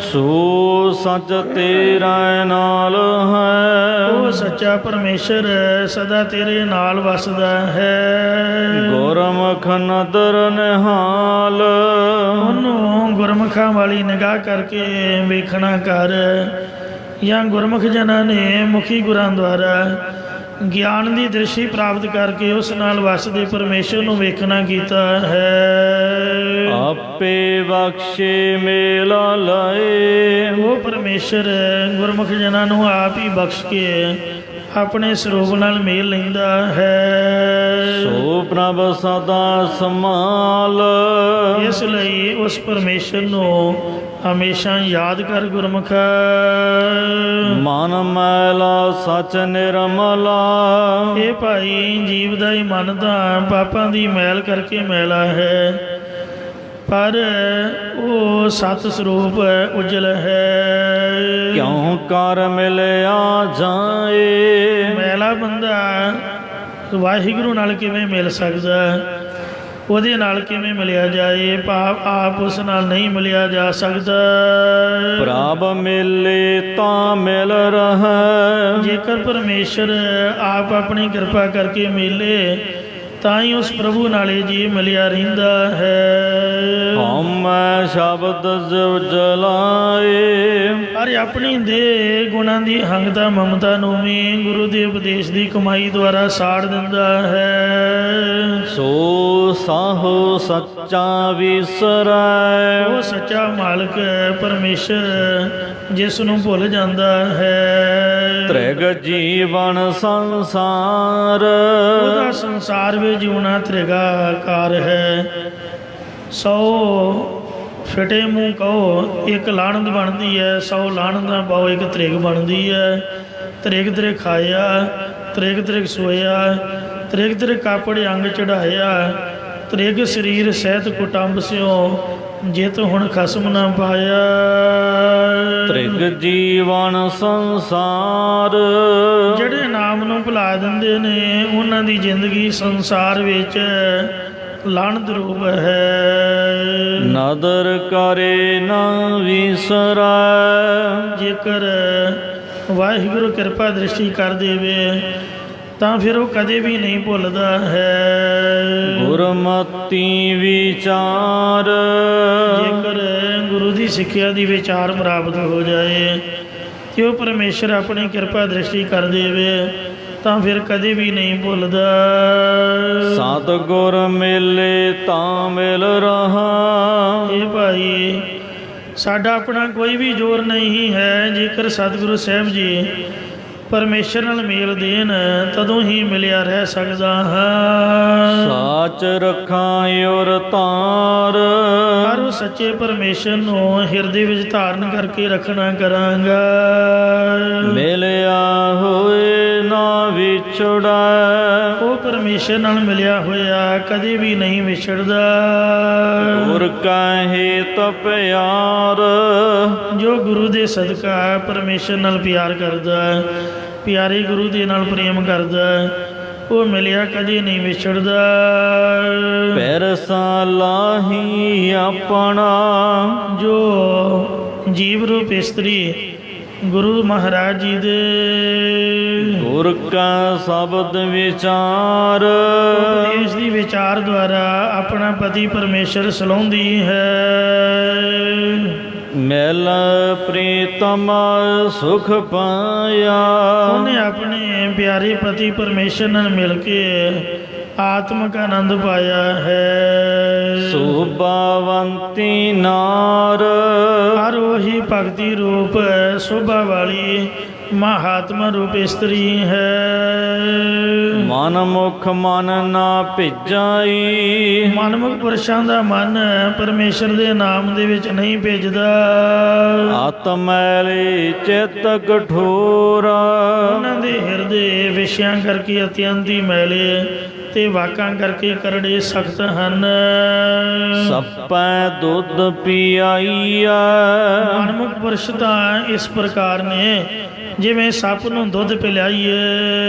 ਸੋ ਸੱਚ ਤੇਰਾ ਨਾਲ ਹੈ। ਉਹ ਸੱਚਾ ਪਰਮੇਸ਼ਰ ਸਦਾ ਤੇਰੇ ਨਾਲ ਵਸਦਾ ਹੈ। ਗੁਰਮੁਖ ਨਦਰ ਨਿਹਾਲ। ਉਹਨੂੰ ਗੁਰਮੁਖਾਂ ਵਾਲੀ ਨਿਗਾਹ ਕਰਕੇ ਵੇਖਣਾ ਕਰ ਜਾਂ ਗੁਰਮੁਖ ਜਨਾਂ ਨੇ ਮੁਖੀ ਗੁਰਾਂ ਦੁਆਰਾ ਗਿਆਨ ਦੀ ਦ੍ਰਿਸ਼ਟੀ ਪ੍ਰਾਪਤ ਕਰਕੇ ਉਸ ਨਾਲ ਵਸਦੇ ਪਰਮੇਸ਼ਰ ਨੂੰ ਵੇਖਣਾ ਕੀਤਾ ਹੈ। ਆਪੇ ਬਖਸ਼ੇ ਮੇਲਾ ਲਾਏ। ਉਹ ਪਰਮੇਸ਼ਰ ਗੁਰਮੁਖ ਜਨਾਂ ਨੂੰ ਆਪ ਹੀ ਬਖਸ਼ ਕੇ ਆਪਣੇ ਸਰੂਪ ਨਾਲ ਮੇਲ ਲੈਂਦਾ ਹੈ। ਸੋ ਪ੍ਰਭ ਸਦਾ ਸੰਭਾਲ। ਇਸ ਲਈ ਉਸ ਪਰਮੇਸ਼ਰ ਨੂੰ ਹਮੇਸ਼ਾ ਯਾਦ ਕਰ ਗੁਰਮੁਖ। ਮਨ ਮੈਲਾ ਸਚ ਨਿਰਮਲਾ। ਇਹ ਭਾਈ ਜੀਵ ਦਾ ਹੀ ਮਨ ਤਾਂ ਪਾਪਾਂ ਦੀ ਮੈਲ ਕਰਕੇ ਮੈਲਾ ਹੈ ਪਰ ਉਹ ਸਤ ਸਰੂਪ ਉਜਲ ਹੈ। ਕਿਉਂ ਕਰ ਮਿਲਿਆ ਜਾਏ। ਮੈਲਾ ਬੰਦਾ ਵਾਹਿਗੁਰੂ ਨਾਲ ਕਿਵੇਂ ਮਿਲ ਸਕਦਾ ਉਹਦੇ ਨਾਲ ਕਿਵੇਂ ਮਿਲਿਆ ਜਾਏ? ਭਾਵ ਆਪ ਉਸ ਨਾਲ ਨਹੀਂ ਮਿਲਿਆ ਜਾ ਸਕਦਾ। ਪ੍ਰਭ ਮਿਲੇ ਤਾਂ ਮਿਲ ਰਹੈ, ਜੇਕਰ ਪਰਮੇਸ਼ਰ ਆਪ ਆਪਣੀ ਕਿਰਪਾ ਕਰਕੇ ਮਿਲੇ ਤਾਂ ਹੀ ਉਸ ਪ੍ਰਭੂ ਨਾਲੇ ਜੀ ਮਿਲਿਆ ਰਹਿੰਦਾ ਹੈ। ਹਉਮੈ ਸ਼ਬਦ ਜਿਵ ਜਲਾਏ, ਅਰੇ ਆਪਣੀ ਦੇ ਗੁਣਾਂ ਦੀ ਹੰਗਤਾ ਮਮਤਾ ਨੂੰ ਵੀ ਗੁਰੂ ਦੇ ਉਪਦੇਸ਼ ਦੀ ਕਮਾਈ ਦੁਆਰਾ ਸਾੜ ਦਿੰਦਾ ਹੈ। ਸੋ ਸਾਹੋ ਸੱਚਾ ਵਿਸਰੈ, ਉਹ ਸੱਚਾ ਮਾਲਕ ਪਰਮੇਸ਼ਰ ਜਿਸ ਨੂੰ ਭੁੱਲ ਜਾਂਦਾ ਹੈ। ਤ੍ਰਿਗ ਜੀਵਨ ਸੰਸਾਰ, ਉਹਦਾ ਸੰਸਾਰ ਵਿੱਚ ਜਿਉਣਾ ਤ੍ਰਿਗਾਕਾਰ ਹੈ। 100 ਫਿਟੇ ਮੂੰਹ ਕਹੋ ਇੱਕ ਲਾਣਤ ਬਣਦੀ ਹੈ, 100 ਲਾਣਤਾਂ ਪਾਓ ਇੱਕ ਤ੍ਰਿਗ ਬਣਦੀ ਹੈ। ਤ੍ਰਿਗ ਤ੍ਰਿਗ ਖਾਇਆ, ਤ੍ਰਿਗ ਤ੍ਰਿਗ ਸੋਇਆ, ਤ੍ਰਿਗ ਤ੍ਰਿਗ ਕਾਪੜ ਅੰਗ ਚੜਾਇਆ, ਤ੍ਰਿਗ ਸਰੀਰ ਸਹਿਤ ਕੁਟੰਬ ਸਿਓ, ਜਿਤ ਹੁਣ ਖਸਮ ਨਾ ਪਾਇਆ। ਤ੍ਰਿਗ ਜੀਵਨ ਸੰਸਾਰ, ਜਿਹੜੇ ਨਾਮ ਨੂੰ ਭੁਲਾ ਦਿੰਦੇ ਨੇ ਉਹਨਾਂ ਦੀ ਜ਼ਿੰਦਗੀ ਸੰਸਾਰ ਵਿੱਚ ਲਾਹਨਤ ਰੂਪ ਹੈ। ਨਦਰ ਕਰੇ ਨਾ ਵਿਸਰੈ, ਜੇਕਰ ਵਾਹਿਗੁਰੂ ਕਿਰਪਾ ਦ੍ਰਿਸ਼ਟੀ ਕਰ ਦੇਵੇ ਤਾਂ ਫਿਰ ਉਹ ਕਦੇ ਵੀ ਨਹੀਂ ਭੁੱਲਦਾ ਹੈ। ਗੁਰਮਤਿ ਵਿਚਾਰ, ਜੇਕਰ ਗੁਰੂ ਦੀ ਸਿੱਖਿਆ ਦੀ ਵਿਚਾਰ ਪ੍ਰਾਪਤ ਹੋ ਜਾਏ ਕਿ ਉਹ ਪਰਮੇਸ਼ਰ ਆਪਣੀ ਕਿਰਪਾ ਦ੍ਰਿਸ਼ਟੀ ਕਰ ਦੇਵੇ ਤਾਂ ਫਿਰ ਕਦੇ ਵੀ ਨਹੀਂ ਭੁੱਲਦਾ। ਸਤਿਗੁਰ ਮਿਲੇ ਤਾਂ ਮਿਲ ਰਹਾ, ਇਹ ਭਾਈ ਸਾਡਾ ਆਪਣਾ ਕੋਈ ਵੀ ਜ਼ੋਰ ਨਹੀਂ ਹੈ। ਜੇਕਰ ਸਤਿਗੁਰੂ ਸਾਹਿਬ ਜੀ ਪਰਮੇਸ਼ਰ ਨਾਲ ਮੇਲ ਦੇਣ ਤਦੋਂ ਹੀ ਮਿਲਿਆ ਰਹਿ ਸਕਦਾ ਹਾਂ। ਸਾਚ ਰੱਖਾਂ ਔਰ ਤਾਰ, ਪਰ ਉਹ ਸੱਚੇ ਪਰਮੇਸ਼ਰ ਨੂੰ ਹਿਰਦੇ ਵਿੱਚ ਧਾਰਨ ਕਰਕੇ ਰੱਖਣਾ ਕਰਾਂਗਾ। ਮਿਲਿਆ ਹੋਏ ਨਾ ਵਿਛੜੈ, ਉਹ ਪਰਮੇਸ਼ਰ ਨਾਲ ਮਿਲਿਆ ਹੋਇਆ ਕਦੇ ਵੀ ਨਹੀਂ ਵਿਛੜਦਾ। ਗੁਰ ਕਹੇ ਤ ਪਿਆਰ, ਜੋ ਗੁਰੂ ਦੇ ਸਦਕਾ ਪਰਮੇਸ਼ਰ ਨਾਲ ਪਿਆਰ ਕਰਦਾ, ਪਿਆਰੇ ਗੁਰੂ ਦੇ ਨਾਲ ਪ੍ਰੇਮ ਕਰਦਾ, ਉਹ ਮਿਲਿਆ ਕਦੇ ਨਹੀਂ ਵਿਛੜਦਾ। ਪੈਰਸਾ ਲਾਹੀ ਆਪਣਾ, ਜੋ ਜੀਵ ਰੂਪ ਇਸਤਰੀ ਗੁਰੂ ਮਹਾਰਾਜ ਜੀ ਦੇ ਗੁਰ ਕਾ ਸ਼ਬਦ ਵਿਚਾਰ, ਉਪਦੇਸ਼ ਦੀ ਵਿਚਾਰ ਦੁਆਰਾ ਆਪਣਾ ਪਤੀ ਪਰਮੇਸ਼ਰ ਸਲਾਹੁੰਦੀ ਹੈ। ਮਿਲ ਪ੍ਰੀਤਮ ਸੁਖ ਪਾਇਆ, ਉਹਨੇ ਆਪਣੇ ਪਿਆਰੇ ਪਤੀ ਪਰਮੇਸ਼ਰ ਨਾਲ ਮਿਲ ਕੇ ਆਤਮਿਕ ਆਨੰਦ ਪਾਇਆ ਹੈ। ਸੁਭਾਵੰਤੀ ਨਾਰ, ਹਰ ਉਹੀ ਭਗਤੀ ਰੂਪ ਸ਼ੋਭਾ ਵਾਲੀ ਮਹਾਤਮਾ ਰੂਪ ਇਸਤਰੀ ਹੈ। ਮਨ ਮੁਖ ਮਨ ਨਾ ਭਿਜਾਈ, ਮਨਮੁਖ ਪੁਰਸ਼ਾਂ ਦਾ ਮਨ ਪਰਮੇਸ਼ਰ ਦੇ ਨਾਮ ਦੇ ਵਿੱਚ ਨਹੀਂ ਭਿੱਜਦਾ। ਆਤਮੈਲੇ ਚਿਤ ਕਠੋਰਾ, ਉਹਨਾਂ ਦੇ ਹਿਰਦੇ ਵਿਸ਼ਿਆਂ ਕਰਕੇ ਅਤਿਅੰਤੀ ਮੈਲੇ ਤੇ ਵਾਕਾਂ ਕਰਕੇ ਕਰੜੇ ਸਖਤ ਹਨ। ਸਪੈ ਦੁੱਧ ਪਿਆਈਆ, ਮਨਮੁਖ ਪੁਰਸ਼ ਤਾਂ ਇਸ ਪ੍ਰਕਾਰ ਨੇ ਜਿਵੇਂ ਸੱਪ ਨੂੰ ਦੁੱਧ ਪਿਲਾਈਏ।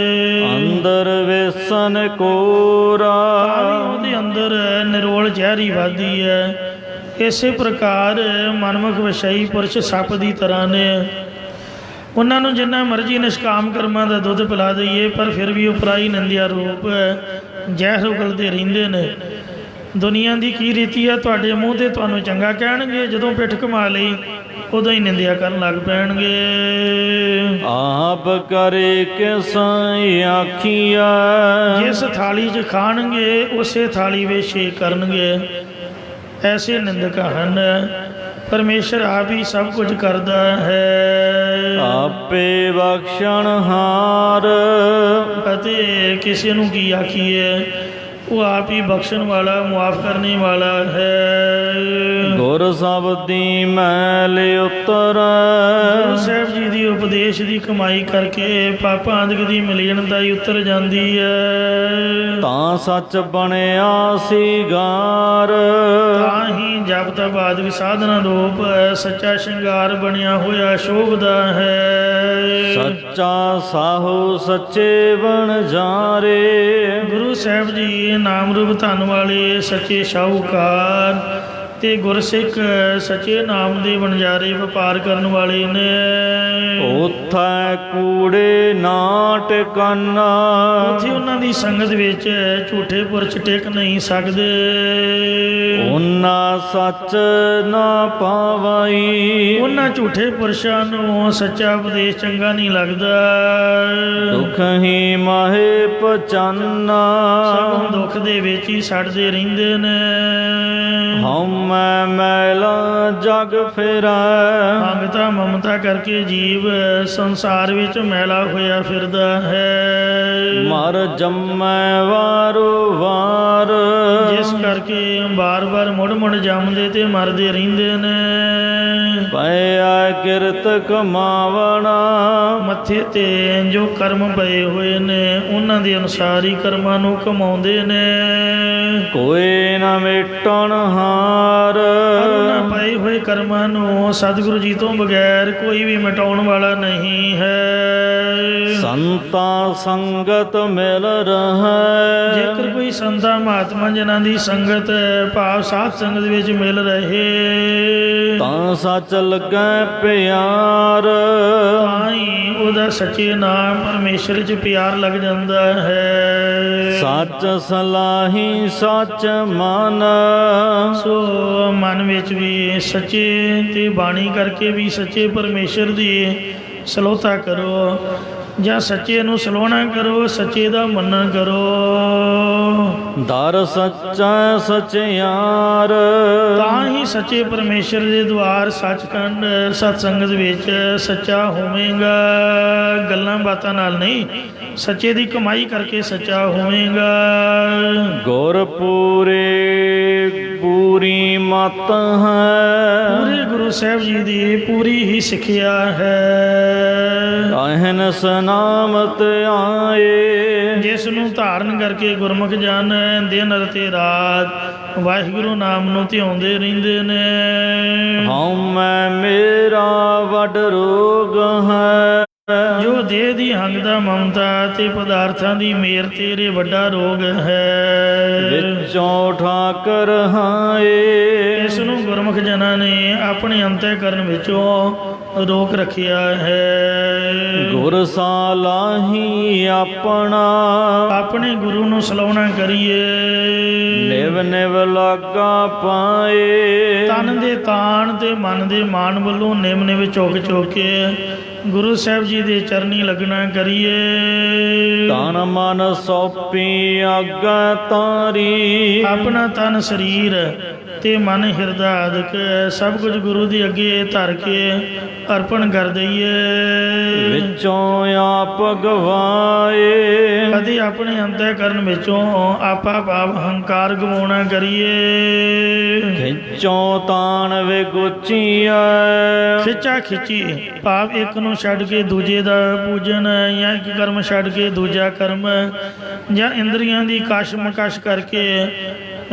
ਅੰਦਰ ਵੇਸਨ ਕੋਰਾ, ਉਹਦੇ ਅੰਦਰ ਨਿਰੋਲ ਜ਼ਹਿਰੀ ਵਾਦੀ ਹੈ। ਇਸੇ ਪ੍ਰਕਾਰ ਮਨਮੁਖ ਵਿਸ਼ਈ ਪੁਰਸ਼ ਸੱਪ ਦੀ ਤਰ੍ਹਾਂ ਨੇ। ਉਹਨਾਂ ਨੂੰ ਜਿੰਨਾ ਮਰਜ਼ੀ ਨਿਸ਼ਕਾਮ ਕਰਮਾਂ ਦਾ ਦੁੱਧ ਪਿਲਾ ਦਈਏ ਪਰ ਫਿਰ ਵੀ ਉਹ ਪਰਾਈ ਨੰਦਿਆ ਰੂਪ ਜ਼ਹਿਰ ਉਗਲਦੇ ਰਹਿੰਦੇ ਨੇ। ਦੁਨੀਆ ਦੀ ਕੀ ਰੀਤੀ ਹੈ, ਤੁਹਾਡੇ ਮੂੰਹ 'ਤੇ ਤੁਹਾਨੂੰ ਚੰਗਾ ਕਹਿਣਗੇ, ਜਦੋਂ ਪਿੱਠ ਘੁਮਾ ਲਈ ਉਦੋਂ ਹੀ ਨਿੰਦਿਆ ਕਰਨ ਲੱਗ ਪੈਣਗੇ। ਆਪ ਕਰੇ ਕਿਸ ਆਖੀਆ, ਜਿਸ ਥਾਲੀ 'ਚ ਖਾਣਗੇ ਉਸੇ ਥਾਲੀ ਵਿੱਚ ਛੇਕ ਕਰਨਗੇ। ਐਸੇ ਨਿੰਦਕ ਹਨ। ਪਰਮੇਸ਼ਰ ਆਪ ਹੀ ਸਭ ਕੁਝ ਕਰਦਾ ਹੈ। ਆਪੇ ਬਖਸ਼ਣਹਾਰ, ਅਤੇ ਕਿਸੇ ਨੂੰ ਕੀ ਆਖੀਏ, ਉਹ ਆਪ ਹੀ ਬਖਸ਼ਣ ਵਾਲਾ ਮੁਆਫ ਕਰਨੇ ਵਾਲਾ ਹੈ। ਗੁਰ ਸ਼ਬਦੀ ਮੈਲ ਉਤਰੈ, ਗੁਰੂ ਸਾਹਿਬ ਜੀ ਦੀ ਉਪਦੇਸ਼ ਦੀ ਕਮਾਈ ਕਰਕੇ ਪਾਪਾਂ ਆਦਿਕ ਦੀ ਮਲੀਨਤਾ ਹੀ ਉਤਰ ਜਾਂਦੀ ਹੈ। ਤਾਂ ਸੱਚ ਬਣਿਆ ਸੀਗਾਰ, ਤਾਂ ਹੀ ਜਪ ਤਪ ਆਦਿਕ ਸਾਧਨਾ ਰੂਪ ਸੱਚਾ ਸ਼ਿੰਗਾਰ ਬਣਿਆ ਹੋਇਆ ਸ਼ੋਭਦਾ ਹੈ। ਸੱਚਾ ਸਾਹੂ ਸੱਚੇ ਬਣਜਾਰੇ। ਗੁਰੂ ਸਾਹਿਬ ਜੀ ਨਾਮ ਰੂਪ ਧਨ ਵਾਲੇ ਸੱਚੇ ਸ਼ਾਹੂਕਾਰ ਤੇ ਗੁਰਸਿੱਖ ਸੱਚੇ ਨਾਮ ਦੇ ਵਣਜਾਰੇ ਵਪਾਰ ਕਰਨ ਵਾਲੇ ਨੇ। ਉਥੈ ਕੂੜੇ ਨਾ ਟਿਕਾਨਾ, ਉੱਥੇ ਉਹਨਾਂ ਦੀ ਸੰਗਤ ਵਿੱਚ ਝੂਠੇ ਪੁਰਸ਼ ਟਿਕ ਨਹੀਂ ਸਕਦੇ। ਉਹਨਾਂ ਸੱਚ ਨਾ ਪਾਵਾਈ, ਉਹਨਾਂ ਝੂਠੇ ਪੁਰਸ਼ਾਂ ਨੂੰ ਸੱਚਾ ਉਪਦੇਸ਼ ਚੰਗਾ ਨਹੀਂ ਲੱਗਦਾ। ਦੁਖ ਹੀ ਮਾਹੇ ਪਚਾਨਾ, ਸਗੋਂ ਦੁੱਖ ਦੇ ਵਿੱਚ ਹੀ ਸੜਦੇ ਰਹਿੰਦੇ ਨੇ। ਹਉਮੈ ਮੈਲਾ ਜਗ ਫਿਰੈ, ਮੰਗਤਾ ਮਮਤਾ ਕਰਕੇ ਜੀਵ ਸੰਸਾਰ ਵਿੱਚ ਮੈਲਾ ਹੋਇਆ ਫਿਰਦਾ ਹੈ। ਮਰ ਜੰਮੈ ਵਾਰੋ ਵਾਰ, ਜਿਸ ਕਰਕੇ ਬਾਰ-ਬਾਰ ਮੁੜ-ਮੁੜ ਜੰਮਦੇ ਤੇ ਮਰਦੇ ਰਹਿੰਦੇ ਨੇ। ਪਇਆ ਕਿਰਤ ਕਮਾਵਣਾ, ਮੱਥੇ ਤੇ ਜੋ ਕਰਮ ਪਏ ਹੋਏ ਨੇ ਉਹਨਾਂ ਦੇ ਅਨੁਸਾਰ ਹੀ ਕਰਮਾਂ ਨੂੰ ਕਮਾਉਂਦੇ ਨੇ। ਕੋਈ ਨਾ ਮਿਟਣ ਹਾਰ, ਉਹਨਾਂ ਪਏ ਹੋਏ ਕਰਮਾਂ ਨੂੰ ਸਤਿਗੁਰੂ ਜੀ ਤੋਂ ਬਗੈਰ ਕੋਈ ਵੀ ਮਿਟਾਉਣ ਵਾਲਾ ਨਹੀਂ ਹੈ। ਸੰਤਾ ਸੰਗਤ ਮਿਲ ਰਹੈ, ਜੇਕਰ ਕੋਈ ਸੰਤਾਂ ਮਹਾਤਮਾ ਜਨਾਂ ਦੀ ਸੰਗਤ ਭਾਵ ਸਾਧ ਸੰਗਤ ਵਿੱਚ ਮਿਲ ਰਹੇ ਤਾਂ ਸੱਚ ਲੱਗੈ ਪਿਆਰ, ਤਾਂ ਹੀ ਉਹਦਾ ਸੱਚੇ ਨਾਮ ਪਰਮੇਸ਼ਰ 'ਚ ਪਿਆਰ ਲੱਗ ਜਾਂਦਾ ਹੈ। ਸੱਚ ਸਲਾਹੀ ਸੱਚ ਮਨ, ਸੋ ਮਨ ਵਿੱਚ ਵੀ ਸੱਚੇ ਤੇ ਬਾਣੀ ਕਰਕੇ ਵੀ ਸੱਚੇ ਪਰਮੇਸ਼ਰ ਦੀ ਸਲੋਤਾ ਕਰੋ, ਜਾਂ ਸੱਚੇ ਨੂੰ ਸਲੋਣਾ ਕਰੋ, ਸੱਚੇ ਦਾ ਮੰਨਣ ਕਰੋ। ਦਰ ਸੱਚਾ ਸਚਿਆਰ, ਤਾਂ ਹੀ ਸੱਚੇ ਪਰਮੇਸ਼ਰ ਦੇ ਦੁਆਰ ਸੱਚਖੰਡ ਸਤ ਸੰਗਤ ਵਿੱਚ ਸੱਚਾ ਹੋਵੇਗਾ। ਗੱਲਾਂ ਬਾਤਾਂ ਨਾਲ ਨਹੀਂ, ਸੱਚੇ ਦੀ ਕਮਾਈ ਕਰਕੇ ਸੱਚਾ ਹੋਵੇਗਾ। ਗੁਰ ਪੂਰੀ ਮਤ ਹੈ, ਪੂਰੇ ਗੁਰੂ ਸਾਹਿਬ ਜੀ ਦੀ ਪੂਰੀ ਹੀ ਸਿੱਖਿਆ ਹੈ। ਅਹਨਸ ਨਾਮਤ ਆਏ, ਜਿਸ ਨੂੰ ਧਾਰਨ ਕਰਕੇ ਗੁਰਮੁਖ ਜਨ ਦਿਨ ਅਤੇ ਰਾਤ ਵਾਹਿਗੁਰੂ ਨਾਮ ਨੂੰ ਧਿਆਉਂਦੇ ਰਹਿੰਦੇ ਨੇ। ਹਉਮੈ ਮੇਰਾ ਵੱਡ ਰੋਗ ਹੈ, ਜੋ ਦੇਹ ਦੀ ਹੰਗਦਾ ਮਮਤਾ ਤੇ ਪਦਾਰਥਾਂ ਦੀ ਮੇਰ ਤੇਰੇ ਵੱਡਾ ਰੋਗ ਹੈ। ਵਿੱਚੋਂ ਠਾਕਰ ਹਾਏ, ਇਸ ਨੂੰ ਗੁਰਮੁਖ ਜਨਾਂ ਨੇ ਆਪਣੇ ਅੰਤःਕਰਨ ਵਿੱਚੋਂ ਰੋਕ ਰੱਖਿਆ ਹੈ। ਗੁਰ ਸਾਲਾਹੀ ਆਪਣਾ, ਆਪਣੇ ਗੁਰੂ ਨੂੰ ਸਲਾਹੁਣਾ ਕਰੀਏ। ਨਿਵ ਨਿਵ ਲਾਗਾ ਪਾਏ, ਤਨ ਦੇ ਤਾਣ ਤੇ ਮਨ ਦੇ ਮਾਣ ਵੱਲੋਂ ਨਿਮ ਨਿਵ ਚੁੱਕ ਚੁੱਕ ਕੇ ਗੁਰੂ ਸਾਹਿਬ ਜੀ ਦੇ ਚਰਨੀ ਲੱਗਣਾ ਕਰੀਏ। ਤਨ ਮਨ ਸੌਪੀ ਆਗਾ ਤਾਰੀ, ਆਪਣਾ ਤਨ ਸਰੀਰ ਤੇ ਮਨ ਹਿਰਦਾ ਆਦਿਕ ਸਭ ਕੁਝ ਗੁਰੂ ਦੇ ਅੱਗੇ ਧਰ ਕੇ ਅਰਪਣ ਕਰ ਦਈਏ। ਵਿੱਚੋਂ ਆਪ ਗਵਾਏ, ਕਦੇ ਆਪਣੇ ਅੰਤःਕਰਨ ਵਿੱਚੋਂ ਆਪਾ ਭਾਵ ਹੰਕਾਰ ਗਵਾਉਣਾ ਕਰੀਏ। ਖਿੱਚੋਂ ਤਾਣ ਵੇ ਗੁਚੀਐ, ਖਿੱਚਾ ਖਿੱਚੀ ਭਾਵ ਇੱਕ ਨੂੰ ਛੱਡ ਕੇ ਦੂਜੇ ਦਾ ਪੂਜਨ, ਜਾਂ ਇੱਕ ਕਰਮ ਛੱਡ ਕੇ ਦੂਜਾ ਕਰਮ, ਜਾਂ ਇੰਦਰੀਆਂ ਦੀ ਕਸ਼ਮਕਸ਼ ਕਰਕੇ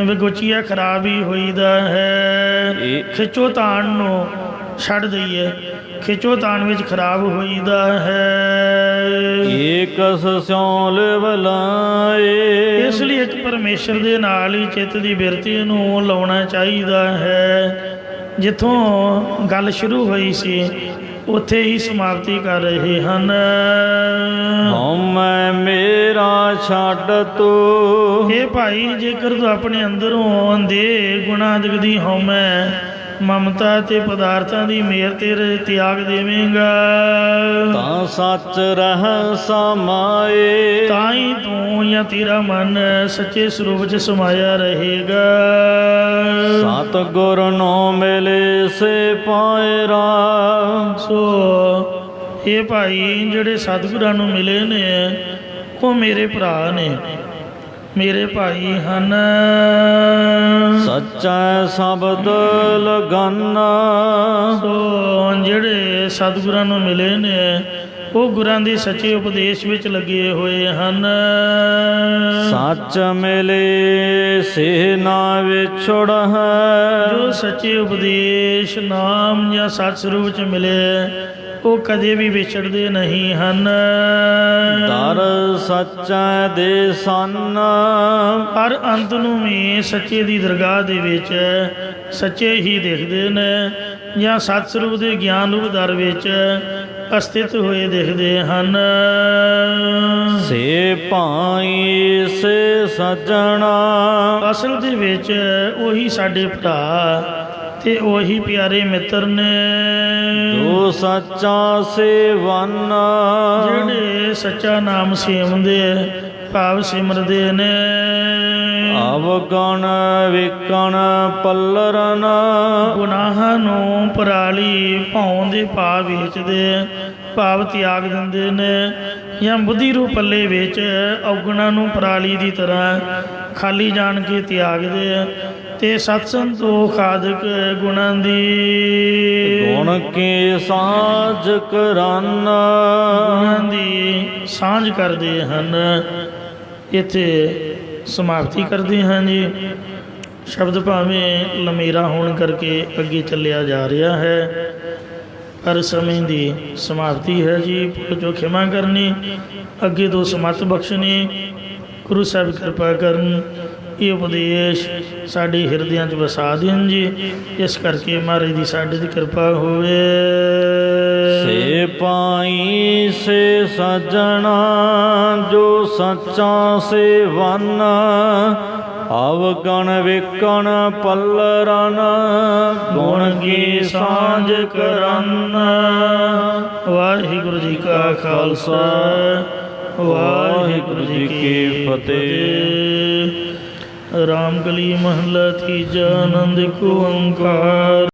ਵਿਗੁਚੀਆ ਖਰਾਬ ਹੀ ਹੋਈਦਾ ਹੈ। ਖਿੱਚੋ ਤਾਣ ਨੂੰ ਛੱਡ ਦਈਏ, ਖਿੱਚੋ ਤਾਣ ਵਿੱਚ ਖਰਾਬ ਹੋਈਦਾ ਹੈ। ਏਕਸ ਸਿਉ ਲਿਵ ਲਾਏ, ਇਸ ਲਈ ਇੱਕ ਪਰਮੇਸ਼ਰ ਦੇ ਨਾਲ ਹੀ ਚਿੱਤ ਦੀ ਬਿਰਤੀ ਨੂੰ ਲਾਉਣਾ ਚਾਹੀਦਾ ਹੈ। ਜਿੱਥੋਂ ਗੱਲ ਸ਼ੁਰੂ ਹੋਈ ਸੀ ਉੱਥੇ ਹੀ ਸਮਾਪਤੀ ਕਰ ਰਹੇ ਹਨ। ਹਉਮੈ ਮੇਰਾ ਛੱਡ ਤੂੰ, ਇਹ ਭਾਈ ਜੇਕਰ ਤੂੰ ਆਪਣੇ ਅੰਦਰੋਂ ਦੇ ਗੁਣਾਂ ਦੀ ਹਉਮੈ ਮਮਤਾ ਤੇ ਪਦਾਰਥਾਂ ਦੀ ਮੇਰ ਤੇਰੇ ਤਿਆਗ ਦੇਵੇਂਗਾ ਤਾਂ ਸੱਚ ਰਹਿ ਸਮਾਏ, ਤਾਂ ਹੀ ਤੂੰ ਜਾਂ ਤੇਰਾ ਮਨ ਸੱਚੇ ਸਰੂਪ 'ਚ ਸਮਾਇਆ ਰਹੇਗਾ। ਸਤ ਗੁਰ ਨੂੰ ਮਿਲੇ ਸੇ ਪਾਇਰਾ, ਸੋ ਇਹ ਭਾਈ ਜਿਹੜੇ ਸਤਿਗੁਰਾਂ ਨੂੰ ਮਿਲੇ ਨੇ ਉਹ ਮੇਰੇ ਭਰਾ ਨੇ, ਮੇਰੇ ਭਾਈ ਹਨ। ਸੱਚਾ ਸ਼ਬਦ ਲਗਾਨਾ, ਸੋ ਜਿਹੜੇ ਸਤਿਗੁਰਾਂ ਨੂੰ ਮਿਲੇ ਨੇ ਉਹ ਗੁਰਾਂ ਦੇ ਸੱਚੇ ਉਪਦੇਸ਼ ਵਿੱਚ ਲੱਗੇ ਹੋਏ ਹਨ। ਸੱਚ ਮਿਲੇ ਸੇ ਨਾ ਵਿਛੜ ਹੈ, ਜੋ ਸੱਚੇ ਉਪਦੇਸ਼ ਨਾਮ ਜਾਂ ਸਤ ਸਰੂਪ 'ਚ ਮਿਲੇ ਉਹ ਕਦੇ ਵੀ ਵਿਛੜਦੇ ਨਹੀਂ ਹਨ। ਦਰ ਸੱਚੈ ਦੇ ਸੰਨ, ਹਰ ਅੰਤ ਨੂੰ ਵੀ ਸੱਚੇ ਦੀ ਦਰਗਾਹ ਦੇ ਵਿੱਚ ਸੱਚੇ ਹੀ ਦਿਖਦੇ ਨੇ, ਜਾਂ ਸਤ ਸਰੂਪ ਦੇ ਗਿਆਨ ਰੂਪ ਦਰ ਵਿੱਚ ਅਸਥਿਤ ਹੋਏ ਦਿਖਦੇ ਹਨ। ਸੇ ਭਾਈ ਸੇ ਸਜਣਾ, ਅਸਲ ਦੇ ਵਿੱਚ ਉਹੀ ਸਾਡੇ ਭਰਾ ਤੇ ਉਹੀ ਪਿਆਰੇ ਮਿੱਤਰ ਨੇ, ਜੋ ਸੱਚਾ ਸੇਵਨ, ਜਿਹੜੇ ਸੱਚਾ ਨਾਮ ਸੇਵਦੇ ਭਾਵ ਸਿਮਰਦੇ ਨੇ। ਅਵਗਣ ਵਿਕਣ ਪੱਲਰਨ, ਗੁਨਾਹਾਂ ਨੂੰ ਪਰਾਲੀ ਭੌਂ ਦੇ ਭਾਵ ਵੇਚਦੇ ਭਾਵ ਤਿਆਗ ਦਿੰਦੇ ਨੇ, ਜਾਂ ਬੁੱਧੀ ਰੂਪ ਪੱਲੇ ਵਿੱਚ ਔਗਣਾਂ ਨੂੰ ਪਰਾਲੀ ਦੀ ਤਰ੍ਹਾਂ ਖਾਲੀ ਜਾਣ ਕੇ ਤਿਆਗਦੇ, ਤੇ ਸਤ ਸੰਤੋਖ ਆਦਿਕ ਗੁਣਾਂ ਦੀ ਗੁਣ ਕੀ ਸਾਂਝ ਕਰਨ, ਗੁਣਾਂ ਦੀ ਸਾਂਝ ਕਰਦੇ ਹਨ। ਇੱਥੇ ਸਮਾਪਤੀ ਕਰਦੇ ਹਾਂ ਜੀ। ਸ਼ਬਦ ਭਾਵੇਂ ਲੰਮੇਰਾ ਹੋਣ ਕਰਕੇ ਅੱਗੇ ਚੱਲਿਆ ਜਾ ਰਿਹਾ ਹੈ, ਪਰ ਸਮੇਂ ਦੀ ਸਮਾਪਤੀ ਹੈ ਜੀ। ਭੁੱਲ ਜੋ ਖਿਮਾ ਕਰਨੀ, ਅੱਗੇ ਤੋਂ ਸਮਤ ਬਖਸ਼ਣੀ, ਗੁਰੂ ਸਾਹਿਬ ਕਿਰਪਾ ਕਰਨ, ਇਹ ਉਪਦੇਸ਼ ਸਾਡੇ ਹਿਰਦਿਆਂ 'ਚ ਵਸਾ ਦੇਣ ਜੀ। ਇਸ ਕਰਕੇ ਮਹਾਰਾਜ ਦੀ ਸਾਡੇ ਦੀ ਕਿਰਪਾ ਹੋਵੇ। ਸੇ ਪਾਈ ਸੇ ਸਜਣਾ, ਜੋ ਸੱਚਾ ਸੇਵਨ, ਅਵਗਣ ਵਿਕਣ ਪੱਲਰਨ, ਗੁਣ ਕੀ ਸਾਂਝ ਕਰਨ। ਵਾਹਿਗੁਰੂ ਜੀ ਕਾ ਖਾਲਸਾ, ਵਾਹਿਗੁਰੂ ਜੀ ਕੀ ਫਤਿਹ। ਰਾਮ ਕਲੀ ਮਹਲਾ ਤੀਜਾ, ਆਨੰਦ ਏਕ ਓੰਕਾਰ।